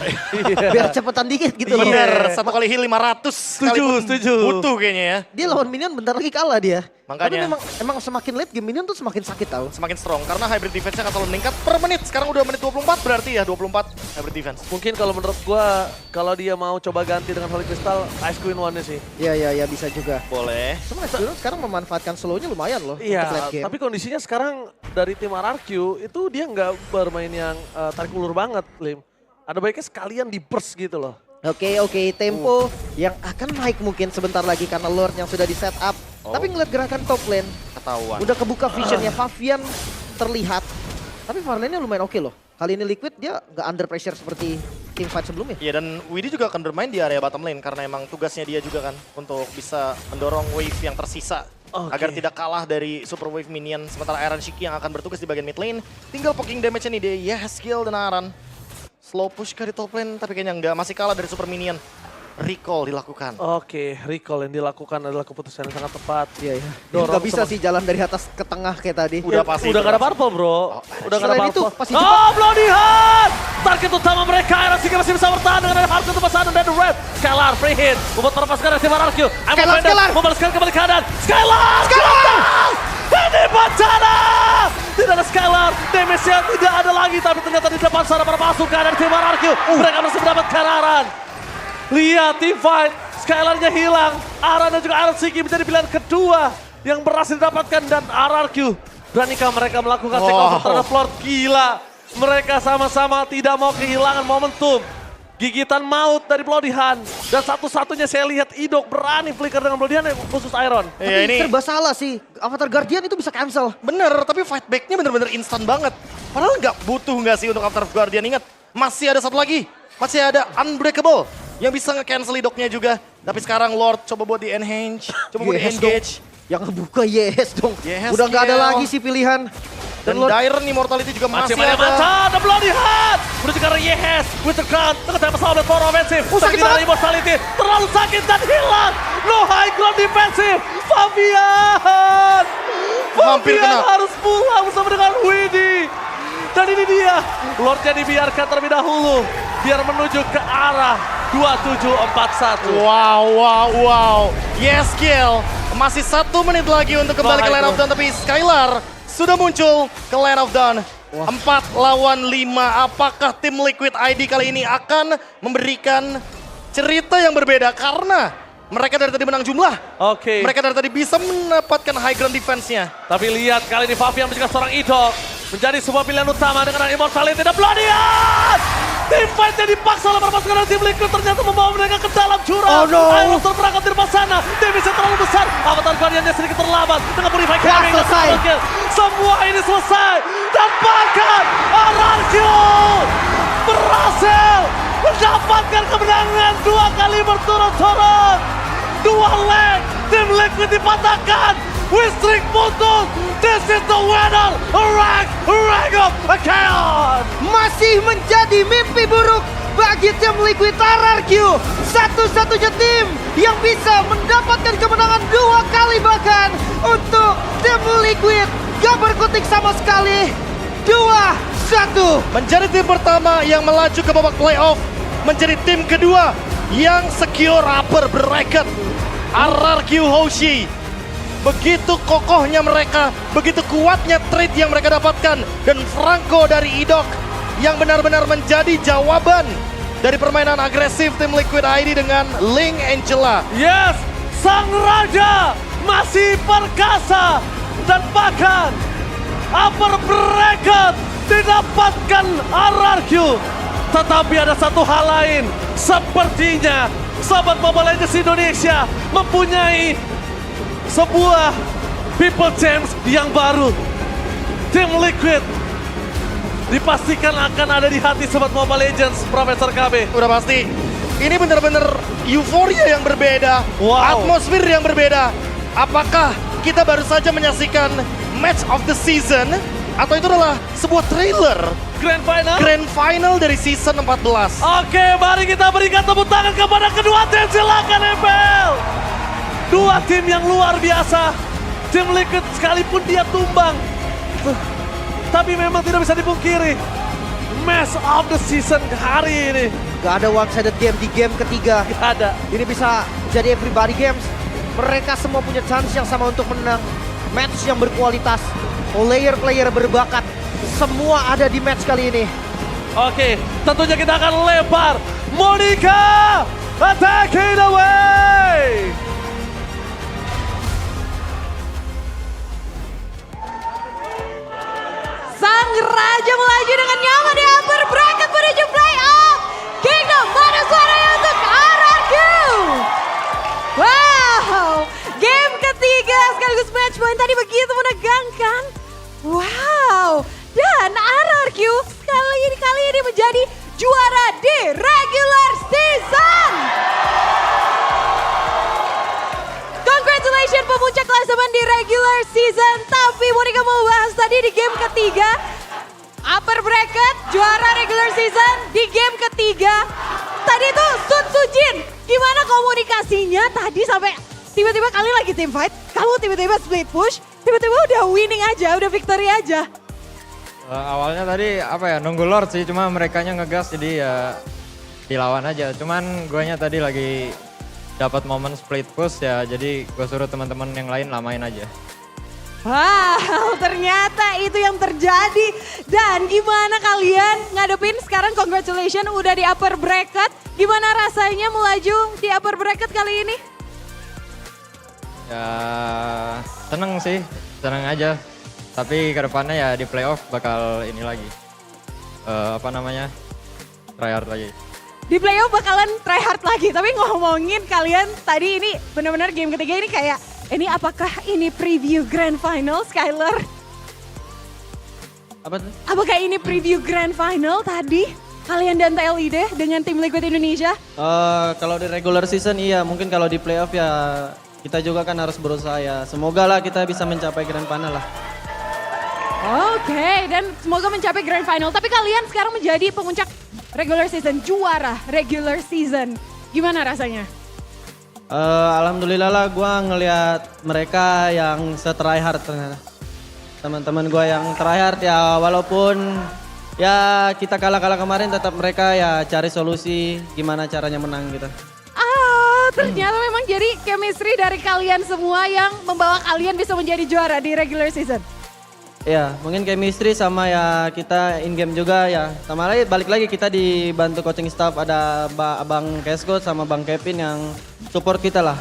Biar cepetan dikit gitu loh. Bener, satu kali heal 500. sekalipun setuju. Butuh kayaknya ya. Dia lawan minion bentar lagi kalah dia. Tapi Makanya. emang semakin late game minion tuh semakin sakit tau. Semakin strong karena hybrid defense-nya akan selalu meningkat per menit. Sekarang udah menit 24 berarti ya 24 hybrid defense. Mungkin kalau menurut gua, kalau dia mau coba ganti dengan Holy Crystal, Ice Queen One-nya sih. Iya bisa juga. Boleh. Cuma National sekarang memanfaatkan slownya lumayan loh untuk late Iya, game. tapi kondisinya sekarang dari tim RRQ itu dia nggak bermain yang tarik ulur banget, Lim. Ada baiknya sekalian di burst gitu loh. Oke, tempo yang akan naik mungkin sebentar lagi karena Lord yang sudah di set up. Tapi ngeliat gerakan top lane, Ketahuan. udah kebuka visionnya Favian terlihat. Tapi Farlane-nya lumayan oke loh. Kali ini Liquid dia nggak under pressure seperti team fight sebelumnya. Iya, dan Widhi juga akan bermain di area bottom lane karena emang tugasnya dia juga kan untuk bisa mendorong wave yang tersisa. Oke. Agar tidak kalah dari super wave minion. Sementara Aaron Shiki yang akan bertugas di bagian mid lane. Tinggal poking damage-nya nih dia. Yes, skill dan Aaron. Slow push ke di top lane tapi kayaknya enggak. Masih kalah dari super minion. Recall dilakukan. Oke, recall yang dilakukan adalah keputusan yang sangat tepat. Iya. Dorong Nggak bisa sama- sih jalan dari atas ke tengah kayak tadi. Udah pasti. Udah gak ada purple bro. Udah gak ada Selain itu, purple. pasti Oh, Bloody Hand! Target utama mereka, RRQ masih bisa bertahan dengan ada Harku tempat sana dan Red. Skylar, free hit. Membuat melepaskan dari tim RRQ. Skylar! Membalaskan kembali kanan. Skylar! Ini bencana! Tidak ada Skylar, damage-nya tidak ada lagi. Tapi ternyata di depan sana para pasukan dari tim RRQ. Mereka masih mendapatkan Aran. Lihat team fight, Skylar-nya hilang. Aran dan juga Aaron Shiki menjadi pilihan kedua yang berhasil didapatkan dan RRQ. Beranikah mereka melakukan take over terhadap Lord? Gila. Mereka sama-sama tidak mau kehilangan momentum. Gigitan maut dari Bloody Hand. Dan satu-satunya saya lihat Idok berani flicker dengan Bloody Hand khusus Iron. Tapi Iya, ini serba salah sih. Avatar Guardian itu bisa cancel. bener, tapi fight back-nya bener-bener instan banget. Padahal nggak butuh nggak sih untuk Avatar Guardian. Ingat, masih ada satu lagi. Masih ada Unbreakable yang bisa nge-cancel idoknya juga. Tapi sekarang Lord coba buat di-enhance, coba buat Yes di-engage. Yang ngebuka yes dong. Yes, Udah nggak ada Kiel. lagi sih pilihan. Dan Lord- Dire Immortality juga masih Banyak ada. mata, ada Bloody Hand. Menuju ke arah Yes, with the crown. Tengah tengah pesawat dan power offensive. Sakit Tapi banget. dari Immortality, terlalu sakit dan hilang. No high ground defensive. Fabian. Hampir Fabian kena. harus pulang bersama dengan Widhi. Dan ini dia, Lordnya dibiarkan terlebih dahulu. Biar menuju ke arah 2741. Wow. Yes, Kiel. Masih 1 menit lagi untuk kembali ke Land of Dawn. Tapi Skylar sudah muncul ke Land of Dawn. 4 lawan 5. Apakah tim Liquid ID kali ini akan memberikan cerita yang berbeda? Karena mereka dari tadi menang jumlah. Oke. Mereka dari tadi bisa mendapatkan high ground defense-nya. Tapi lihat kali ini Fabian menjadi seorang idol. Menjadi sebuah pilihan utama dengan Immortality dan Bloody Hand. Tim fight yang dipaksa oleh para pasukan dari tim Liquid ternyata membawa mereka ke dalam jurang. Oh, no. Iron terperangkap di depan sana. Damage terlalu besar. Avatar Guardian-nya sedikit terlambat. Dengan Purify Carrying dan selesai. double kill. Semua ini selesai. Dan bahkan RRQ berhasil mendapatkan kemenangan 2 kali berturut-turut. 2 leg. Tim Liquid dipatahkan. Wistrik putus. This is the winner. Rank up Chaos. Masih menjadi mimpi buruk bagi tim Liquid RRQ. Satu-satunya tim yang bisa mendapatkan kemenangan 2 kali bahkan untuk tim Liquid. Gak berkutik sama sekali. 2-1. Menjadi tim pertama yang melaju ke babak playoff. Menjadi tim kedua yang secure upper bracket. RRQ Hoshi. Begitu kokohnya mereka, begitu kuatnya trade yang mereka dapatkan. Dan Franco dari IDOC yang benar-benar menjadi jawaban dari permainan agresif tim Liquid ID dengan Ling Angela. Yes, sang raja masih perkasa dan bahkan upper bracket didapatkan RRQ. Tetapi ada satu hal lain, sepertinya Sobat Mobile Legends Indonesia mempunyai sebuah People Champs yang baru. Tim Liquid dipastikan akan ada di hati Sobat Mobile Legends, Profesor KB. Udah pasti, ini benar-benar euforia yang berbeda, Wow. atmosfer yang berbeda. Apakah kita baru saja menyaksikan match of the season atau itu adalah sebuah trailer Grand Final. grand final dari season 14? Oke, mari kita berikan tepuk tangan kepada kedua tim. Silakan Embel. Dua tim yang luar biasa. Tim Liquid sekalipun dia tumbang, tapi memang tidak bisa dipungkiri. Match of the season hari ini. Gak ada one-sided game di game ketiga. Gak ada. Ini bisa jadi everybody games. Mereka semua punya chance yang sama untuk menang. Match yang berkualitas. Player-player berbakat. Semua ada di match kali ini. Oke, tentunya kita akan lempar. Monica, attacking away. Sang Raja melaju dengan nyaman di upper bracket menuju playoff. Kingdom, mana suaranya untuk RRQ? Wow, game ketiga sekaligus match point tadi begitu menegangkan. Wow, dan RRQ kali ini menjadi juara di regular season. Congratulations pemuncak klasemen di regular season. Tapi Monica mau bahas tadi di game ketiga. Upper bracket juara regular season di game ketiga. Tadi tuh Sun Sujin. Gimana komunikasinya tadi sampai tiba-tiba kalian lagi team fight. Kamu tiba-tiba split push. Tiba-tiba udah winning aja, udah victory aja. Awalnya tadi apa ya, nunggu Lord sih, cuma merekanya ngegas jadi ya dilawan aja. Cuman guanya tadi lagi dapat momen split push ya, jadi gue suruh teman-teman yang lain lamain aja. Wow, ternyata itu yang terjadi. Dan gimana kalian ngadepin sekarang congratulations udah di upper bracket. Gimana rasanya melaju di upper bracket kali ini? Ya seneng sih, seneng aja. Tapi kedepannya ya di playoff bakal ini lagi, try hard lagi. Di playoff bakalan try hard lagi. Tapi ngomongin kalian tadi ini benar-benar game ketiga ini kayak, ini apakah ini preview grand final Skylar? Apa tuh? Apakah ini preview grand final tadi? Kalian dan TLID dengan tim Liquid Indonesia? Kalau di regular season iya, mungkin kalau di playoff ya kita juga kan harus berusaha ya. Semoga lah kita bisa mencapai grand final lah. Oke, dan semoga mencapai grand final. Tapi kalian sekarang menjadi pemuncak regular season, juara regular season. Gimana rasanya? Alhamdulillah lah gue ngelihat mereka yang se-try hard ternyata. Teman-teman gue yang try hard ya, walaupun ya kita kalah-kalah kemarin tetap mereka ya cari solusi gimana caranya menang gitu. Ternyata memang jadi chemistry dari kalian semua yang membawa kalian bisa menjadi juara di regular season. Iya, mungkin chemistry sama ya kita in game juga ya. Sama lagi balik lagi kita dibantu coaching staff, ada Abang Kesko sama Bang Kevin yang support kita lah.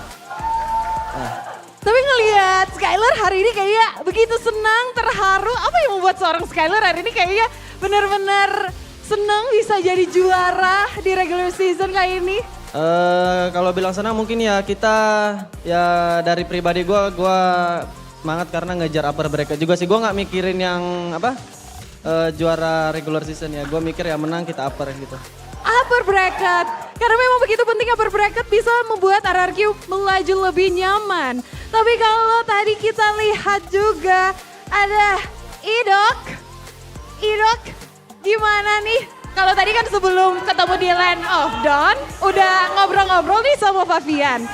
Tapi ngelihat Skylar hari ini kayak begitu senang, terharu. Apa yang membuat seorang Skylar hari ini kayaknya benar-benar senang bisa jadi juara di regular season kali ini? Kalau bilang senang mungkin ya kita ya dari pribadi gue semangat karena ngejar upper bracket juga sih. Gue nggak mikirin yang juara regular season ya. Gue mikir ya menang kita upper gitu. Upper bracket. Karena memang begitu penting upper bracket bisa membuat RRQ melaju lebih nyaman. Tapi kalau tadi kita lihat juga ada IDOC. IDOC gimana nih? Kalau tadi kan sebelum ketemu di Land of Dawn udah ngobrol-ngobrol nih sama Fabian.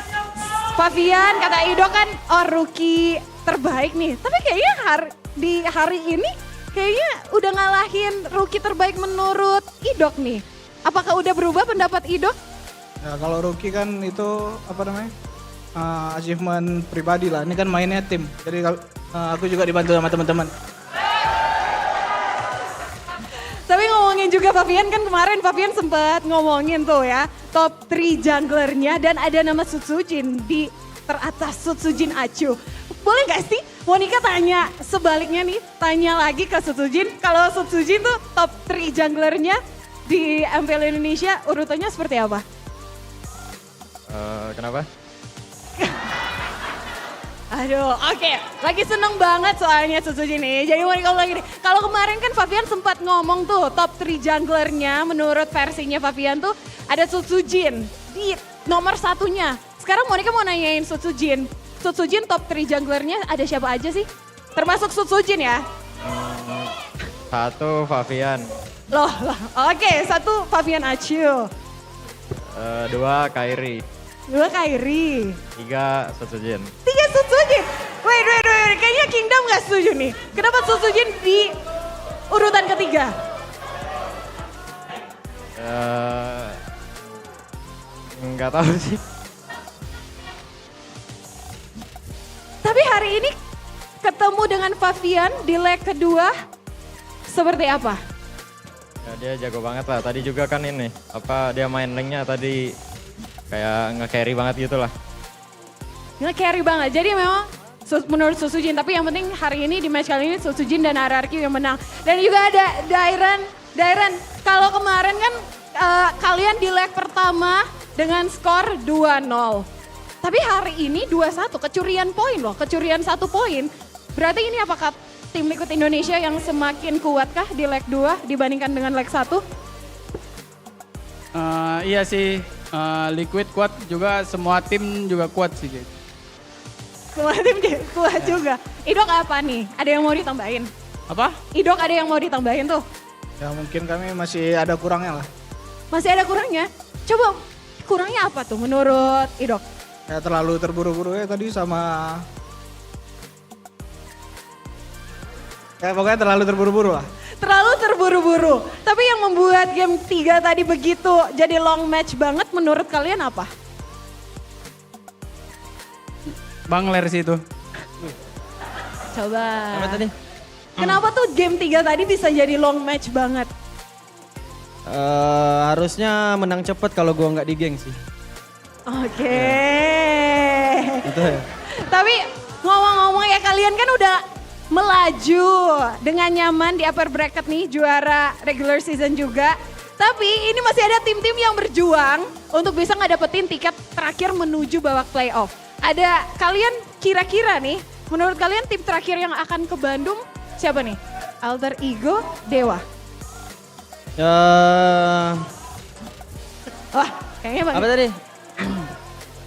Favian, kata Ido kan, oh rookie terbaik nih. Tapi kayaknya di hari ini kayaknya udah ngalahin rookie terbaik menurut Idok nih. Apakah udah berubah pendapat Idok? Ya, kalau rookie kan itu apa namanya? Achievement pribadi lah. Ini kan mainnya tim. Jadi aku juga dibantu sama teman-teman. Tapi ngomongin juga Favian, kan kemarin Favian sempat ngomongin tuh ya, top 3 junglernya dan ada nama Sutsujin di teratas Sutsujin Acu. Boleh gak sih Monica tanya sebaliknya nih, tanya lagi ke Sutsujin, kalau Sutsujin tuh top 3 junglernya di MPL Indonesia urutannya seperti apa? Kenapa? Aduh, oke. Lagi seneng banget soalnya Sutsujin nih. Jadi Monica lagi nih. Kalau kemarin kan Favian sempat ngomong tuh top 3 junglernya menurut versinya Favian tuh ada Sutsujin di nomor satunya. Sekarang Monica mau nanyain Sutsujin. Sutsujin top 3 junglernya ada siapa aja sih? Termasuk Sutsujin ya? 1 Favian, Loh, oke. 1 Favian Acu. 2 Kairi, 2 Kairi. 3 Sutsujin. 3 Sutsujin. Wait. Kayaknya Kingdom gak setuju nih. Kenapa Sutsujin di urutan ketiga? Nggak tahu sih. Tapi hari ini ketemu dengan Favian di leg kedua seperti apa? Ya, dia jago banget lah. Tadi juga kan ini, dia main laning-nya tadi kayak nge-carry banget gitu lah. Nge-carry banget. Jadi memang menurut Sutsujin, tapi yang penting hari ini di match kali ini Sutsujin dan RRQ yang menang. Dan juga ada Dairen, kalau kemarin kan kalian di leg pertama dengan skor 2-0. Tapi hari ini 2-1, kecurian poin loh, kecurian 1 poin. Berarti ini apakah tim Liquid Indonesia yang semakin kuatkah di leg 2 dibandingkan dengan leg 1? Iya sih, Liquid kuat juga, semua tim juga kuat sih. Semua tim kuat juga. Idok apa nih? Ada yang mau ditambahin? Apa? Idok ada yang mau ditambahin tuh? Ya mungkin kami masih ada kurangnya lah. Masih ada kurangnya? Coba kurangnya apa tuh menurut Idok? Ya terlalu terburu-buru ya tadi sama... Ya pokoknya terlalu terburu-buru lah. Terlalu terburu-buru. Tapi yang membuat game 3 tadi begitu jadi long match banget menurut kalian apa? Bangler sih itu. Coba. Apa tadi? Kenapa tuh game 3 tadi bisa jadi long match banget? Harusnya menang cepet kalau gua nggak di geng sih. Oke. Itu ya. Tapi ngomong-ngomong ya, kalian kan udah melaju dengan nyaman di upper bracket nih, juara regular season juga. Tapi ini masih ada tim-tim yang berjuang untuk bisa ngedapetin tiket terakhir menuju babak playoff. Ada kalian kira-kira nih, menurut kalian tim terakhir yang akan ke Bandung siapa nih? Alter Ego, Dewa. Wah, kayaknya bang. Apa tadi?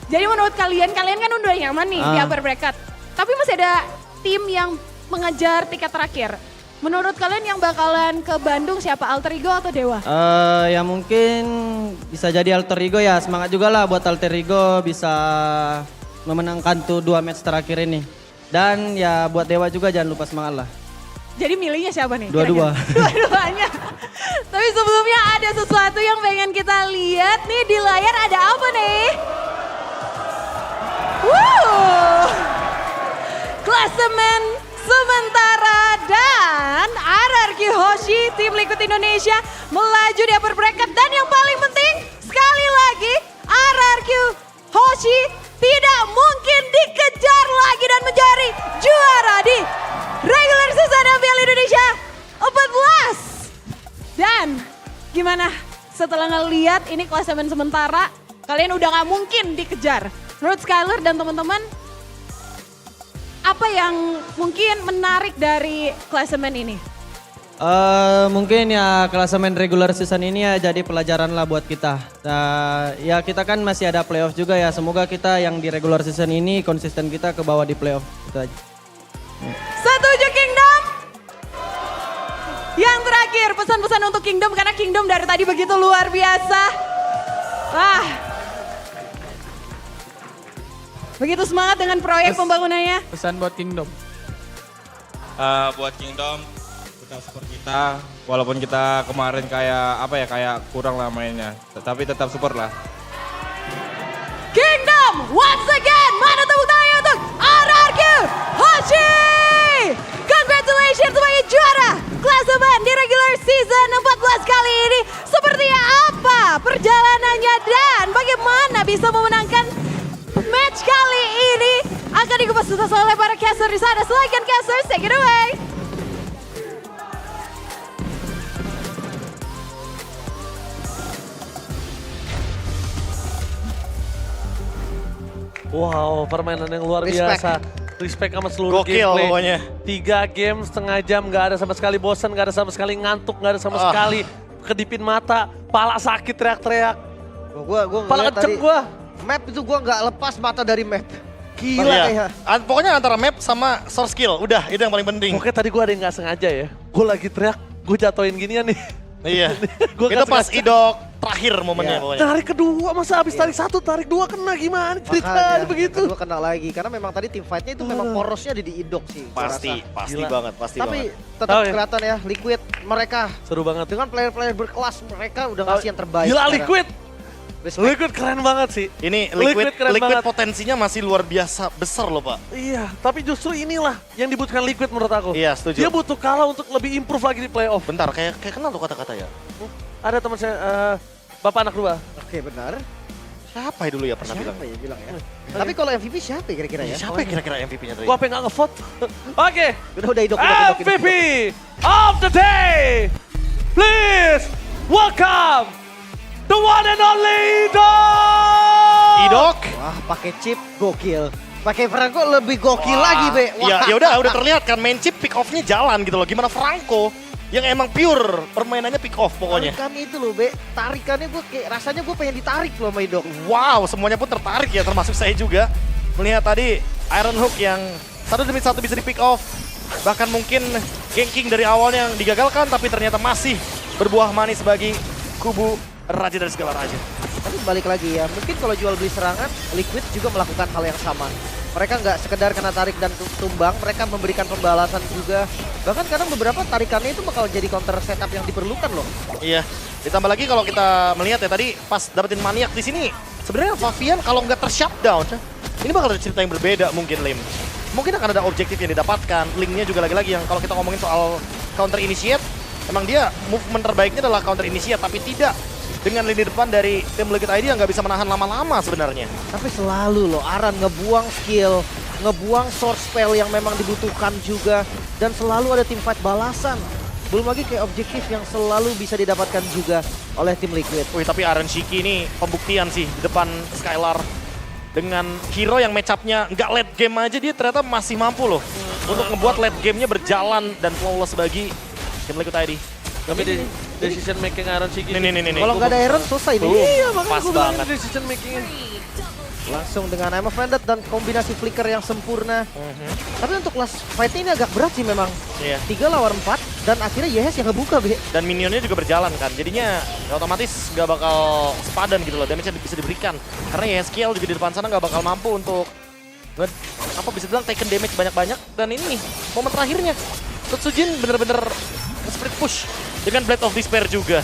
Jadi menurut kalian kan udah nyaman nih di upper bracket. Tapi masih ada tim yang mengejar tiket terakhir. Menurut kalian yang bakalan ke Bandung siapa? Alter Ego atau Dewa? Ya mungkin bisa jadi Alter Ego ya. Semangat juga lah buat Alter Ego bisa memenangkan tuh 2 match terakhir ini. Dan ya buat Dewa juga jangan lupa semangat lah. Jadi milihnya siapa nih? Dua-dua. Dua-duanya. Tapi sebelumnya ada sesuatu yang pengen kita lihat nih di layar, ada apa nih? Klasemen sementara dan RRQ Hoshi tim Liquid Indonesia melaju di upper bracket, dan yang paling penting sekali lagi RRQ Hoshi tidak mungkin dikejar lagi dan menjadi juara di regular season MPL Indonesia 14. Dan gimana setelah ngeliat ini klasemen sementara, kalian udah gak mungkin dikejar. Menurut Skyler dan teman-teman, apa yang mungkin menarik dari klasemen ini? Mungkin ya klasemen regular season ini ya jadi pelajaran lah buat kita. Ya kita kan masih ada playoff juga ya. Semoga kita yang di regular season ini konsisten kita ke bawah di playoff. Itu aja. Setuju Kingdom? Yang terakhir pesan-pesan untuk Kingdom, karena Kingdom dari tadi begitu luar biasa. Wah. Begitu semangat dengan proyek pembangunannya. Pesan buat Kingdom. Buat Kingdom tetap support kita walaupun kita kemarin kayak kurang lah mainnya tapi tetap support lah. Kingdom once again, mana tepuk tangannya untuk RRQ Hoshi. Congratulations sebagai juara klasemen di regular season 14 kali ini. Seperti apa perjalanannya dan bagaimana bisa memenangkan match kali ini akan dikupas tuntas oleh para caster di sana. Silakan casters, take it away. Wow, permainan yang luar Respect. biasa. Respect sama seluruh Gokil gameplay. pokoknya. 3 game setengah jam, gak ada sama sekali bosan, gak ada sama sekali ngantuk, gak ada sama sekali kedipin mata, pala sakit teriak-teriak. Gua Pala ngeliat kenceng tadi, gua. map itu gua nggak lepas mata dari map. Gila Iya. ya. Pokoknya antara map sama source skill, udah itu yang paling penting. Oke tadi gua ada yang gak sengaja ya. Gue lagi teriak, gue jatoin ginian nih. Iya. Gua Itu nggak pas sengaja. idok terakhir momennya Iya. pokoknya. Tarik kedua, masa habis tarik 1, tarik 2 kena gimana ceritanya begitu. Kedua kena lagi karena memang tadi tim fightnya itu memang porosnya ada di idok sih. gua Pasti, rasa. pasti Gila. banget, pasti Tapi banget. tetap Oh, iya. kelihatan ya Liquid mereka Seru banget. dengan player-player berkelas mereka udah ngasih yang terbaik. Gila sekarang. Liquid. Respect. Liquid keren banget sih. Ini Liquid liquid, keren liquid banget. potensinya masih luar biasa besar loh Pak. Iya, tapi justru inilah yang dibutuhkan Liquid menurut aku. Iya, setuju. Dia butuh kalah untuk lebih improve lagi di playoff. Bentar, kayak kenal tuh kata-kata ya. Ada teman saya, bapak anak 2. Oke benar. Siapa ya dulu ya pernah bilang? Siapa ya bilang ya? Tapi kalau MVP siapa ya kira-kira ya? Siapa ya kira-kira MVP-nya tadi? Gua apa yang nggak ngevote? Oke, Udah idok. MVP of the day. Please welcome the one and only Idol. Idok. Wah pakai chip gokil. Pakai Franco lebih gokil lagi be. Ya, ya udah terlihat kan main chip pick off-nya jalan gitu loh. Gimana Franco yang emang pure permainannya pick off pokoknya. Tarikan itu loh be. Tarikannya gue kayak rasanya gue pengen ditarik loh sama idok. Wow, semuanya pun tertarik ya, termasuk saya juga. Melihat tadi Iron Hook yang 1 demi 1 bisa di pick off. Bahkan mungkin ganking dari awalnya yang digagalkan, tapi ternyata masih berbuah manis bagi kubu Raja dari segala raja. Tapi balik lagi ya, mungkin kalau jual beli serangan, Liquid juga melakukan hal yang sama. Mereka nggak sekedar kena tarik dan tumbang, mereka memberikan pembalasan juga. Bahkan kadang beberapa tarikannya itu bakal jadi counter setup yang diperlukan loh. Iya, ditambah lagi kalau kita melihat ya tadi pas dapetin maniak di sini, sebenarnya Favian kalau nggak ter-shutdown, ini bakal ada cerita yang berbeda mungkin Lim. Mungkin akan ada objektif yang didapatkan, linknya juga lagi-lagi yang kalau kita ngomongin soal counter initiate, emang dia movement terbaiknya adalah counter initiate, tapi tidak dengan lini depan dari tim Liquid ID yang nggak bisa menahan lama-lama sebenarnya. Tapi selalu loh Aran ngebuang skill, ngebuang source spell yang memang dibutuhkan juga. Dan selalu ada tim fight balasan. Belum lagi kayak objektif yang selalu bisa didapatkan juga oleh tim Liquid. Wih, tapi Aaron Shiki ini pembuktian sih di depan Skylar. Dengan hero yang match up-nya nggak late game aja, dia ternyata masih mampu loh untuk ngebuat late game-nya berjalan dan flawless bagi tim Liquid ID. Tapi di decision making Aaron Shiki. Nih. Kalau nggak ada Aaron selesai nih. Iya, makanya Pas gue bilang banget. decision makingnya. Langsung dengan I'm Offended dan kombinasi flicker yang sempurna. Tapi untuk last fight ini agak berat sih memang. Iya. 3 lawan 4 dan akhirnya Yehes yang ngebuka be. Dan minionnya juga berjalan kan, jadinya ya otomatis nggak bakal sepadan gitu loh, damage-nya bisa diberikan. Karena ya SQL juga di depan sana nggak bakal mampu untuk apa bisa bilang taken damage banyak-banyak. Dan ini momen terakhirnya, Tetsujin bener-bener split push dengan Blade of Despair juga.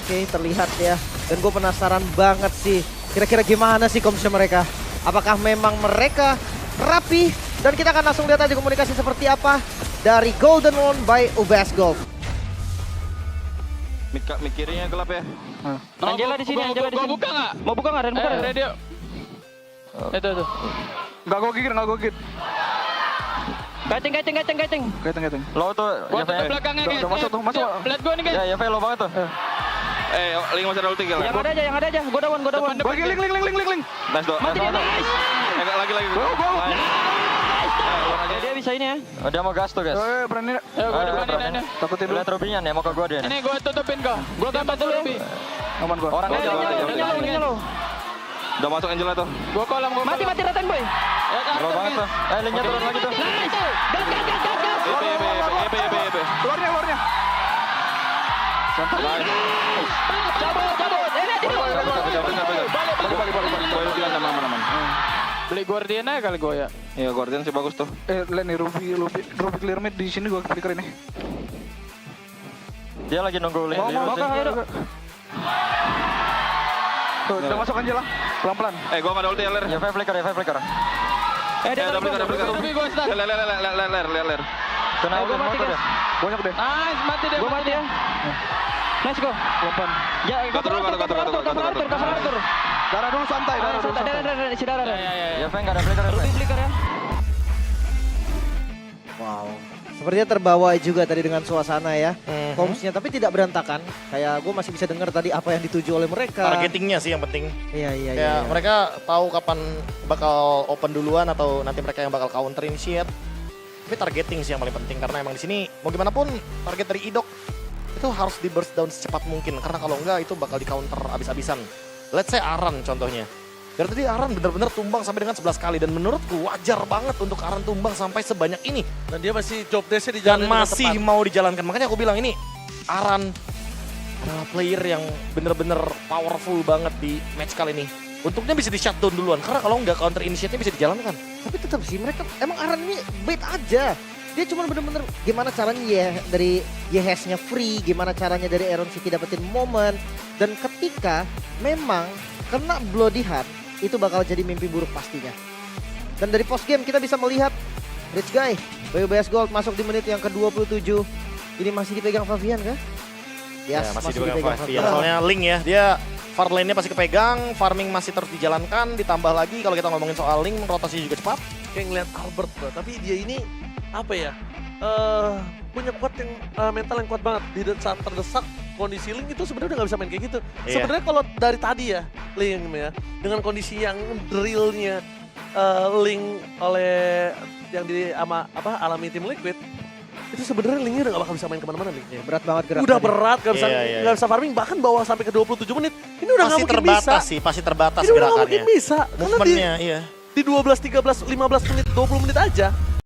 Oke, terlihat ya. Dan gue penasaran banget sih. Kira-kira gimana sih komsnya mereka? Apakah memang mereka rapi? Dan kita akan langsung lihat aja komunikasi seperti apa dari Golden One by UBS Gold. Mik kirinya gelap ya. Angela di sini, Angela di sini. Buka nggak? Mau buka nggak? Dan buka. Ready. Itu. Nggak gue gigit. Kaceng. Lo tuh. Gua tuh belakangnya guys. Udah masuk tuh, masuk. Lihat gua nih guys. Ya lo banget tuh. Link masih ada ulti gak? Yang ada aja. Gua dawan. Gue link. Nice do. Mati dia, nice. Lagi. Dia bisa ini ya. Dia mau gas tuh guys. Berani. Ya gua depanin ini. Takutin dulu. Lihat Rubinya nih, mau ke gua dia nih. Ini gua tutupin kau. Gua gambar dulu ya. Aman gue. Orang aja. Nyalo. Udah masuk Angela tuh. Gua kolam. Mati raten boy. Ya kan. Lo banget tuh. Linknya turun lagi tuh. Nice. Gas. EP. Keluarnya. Cabut. Ini dia. Balik. Beli Guardian aja kali gue ya. Iya, Guardian sih bagus tuh. Lihat nih Ruby clear mid di sini gua flicker ini. Dia lagi nunggu lane. Mau kah ayo. Tuh, udah masuk aja lah. Pelan-pelan. Gua enggak ada ulti ya, Ler. Ya, five flicker. Dia ada flicker. Ruby gue stun. Ler. Kena Gua mati motor guys. ya. Banyak deh. Nice, mati dia. Gua mati ya. Let's go. Pelan-pelan. Ya, cover Arthur. Darah dulu santai, darah dulu santai. Darah, isi darah. Ya, Feng nggak ada flicker. Ruby flicker ya. Wow. Sepertinya terbawa juga tadi dengan suasana ya. Komsnya tapi tidak berantakan. Kayak gue masih bisa dengar tadi apa yang dituju oleh mereka. Targetingnya sih yang penting. Iya. Ya, mereka tahu kapan bakal open duluan atau nanti mereka yang bakal counter initiate. Tapi targeting sih yang paling penting karena emang di sini mau gimana pun target dari Idok itu harus di burst down secepat mungkin karena kalau enggak itu bakal di counter abis-abisan. Let's say Aran contohnya. Dari tadi Aran benar-benar tumbang sampai dengan 11 kali dan menurutku wajar banget untuk Aran tumbang sampai sebanyak ini Dan dia masih job desk-nya dan dijalani dengan masih tepat. mau dijalankan. Makanya aku bilang ini Aran adalah player yang benar-benar powerful banget di match kali ini. Untuknya bisa di shutdown duluan karena kalau nggak counter initiate-nya bisa dijalankan. Tapi tetap sih mereka emang Aran ini bait aja. Dia cuma bener-bener gimana caranya ya dari YHS-nya free, gimana caranya dari Iron City dapetin momen. Dan ketika memang kena Bloody Hand, itu bakal jadi mimpi buruk pastinya. Dan dari post game kita bisa melihat Rich Guy, BBS Gold masuk di menit yang ke-27. Ini masih dipegang Favian kah? Ya, masih dipegang Favian. Soalnya Link ya, dia far lane-nya pasti kepegang, farming masih terus dijalankan, ditambah lagi kalau kita ngomongin soal Link, rotasi juga cepat. Kayak ngeliat Albert bro, tapi dia ini apa ya? Punya kuat yang mental yang kuat banget di saat terdesak. Kondisi Link itu sebenarnya udah gak bisa main kayak gitu. Iya. Sebenarnya kalau dari tadi ya Link ya dengan kondisi yang drillnya Link oleh yang alami tim Liquid itu sebenarnya Linknya udah gak bakal bisa main kemana-mana Link. Ya, berat banget gerak Udah tadi. berat, gak bisa farming bahkan bawa sampai ke 27 menit. Ini udah gak Pasti mungkin terbatas bisa. sih, pasti terbatas Ini udah gak gerakannya. mungkin bisa. Karena Movementnya, iya. di 12, 13, 15 menit, 20 menit aja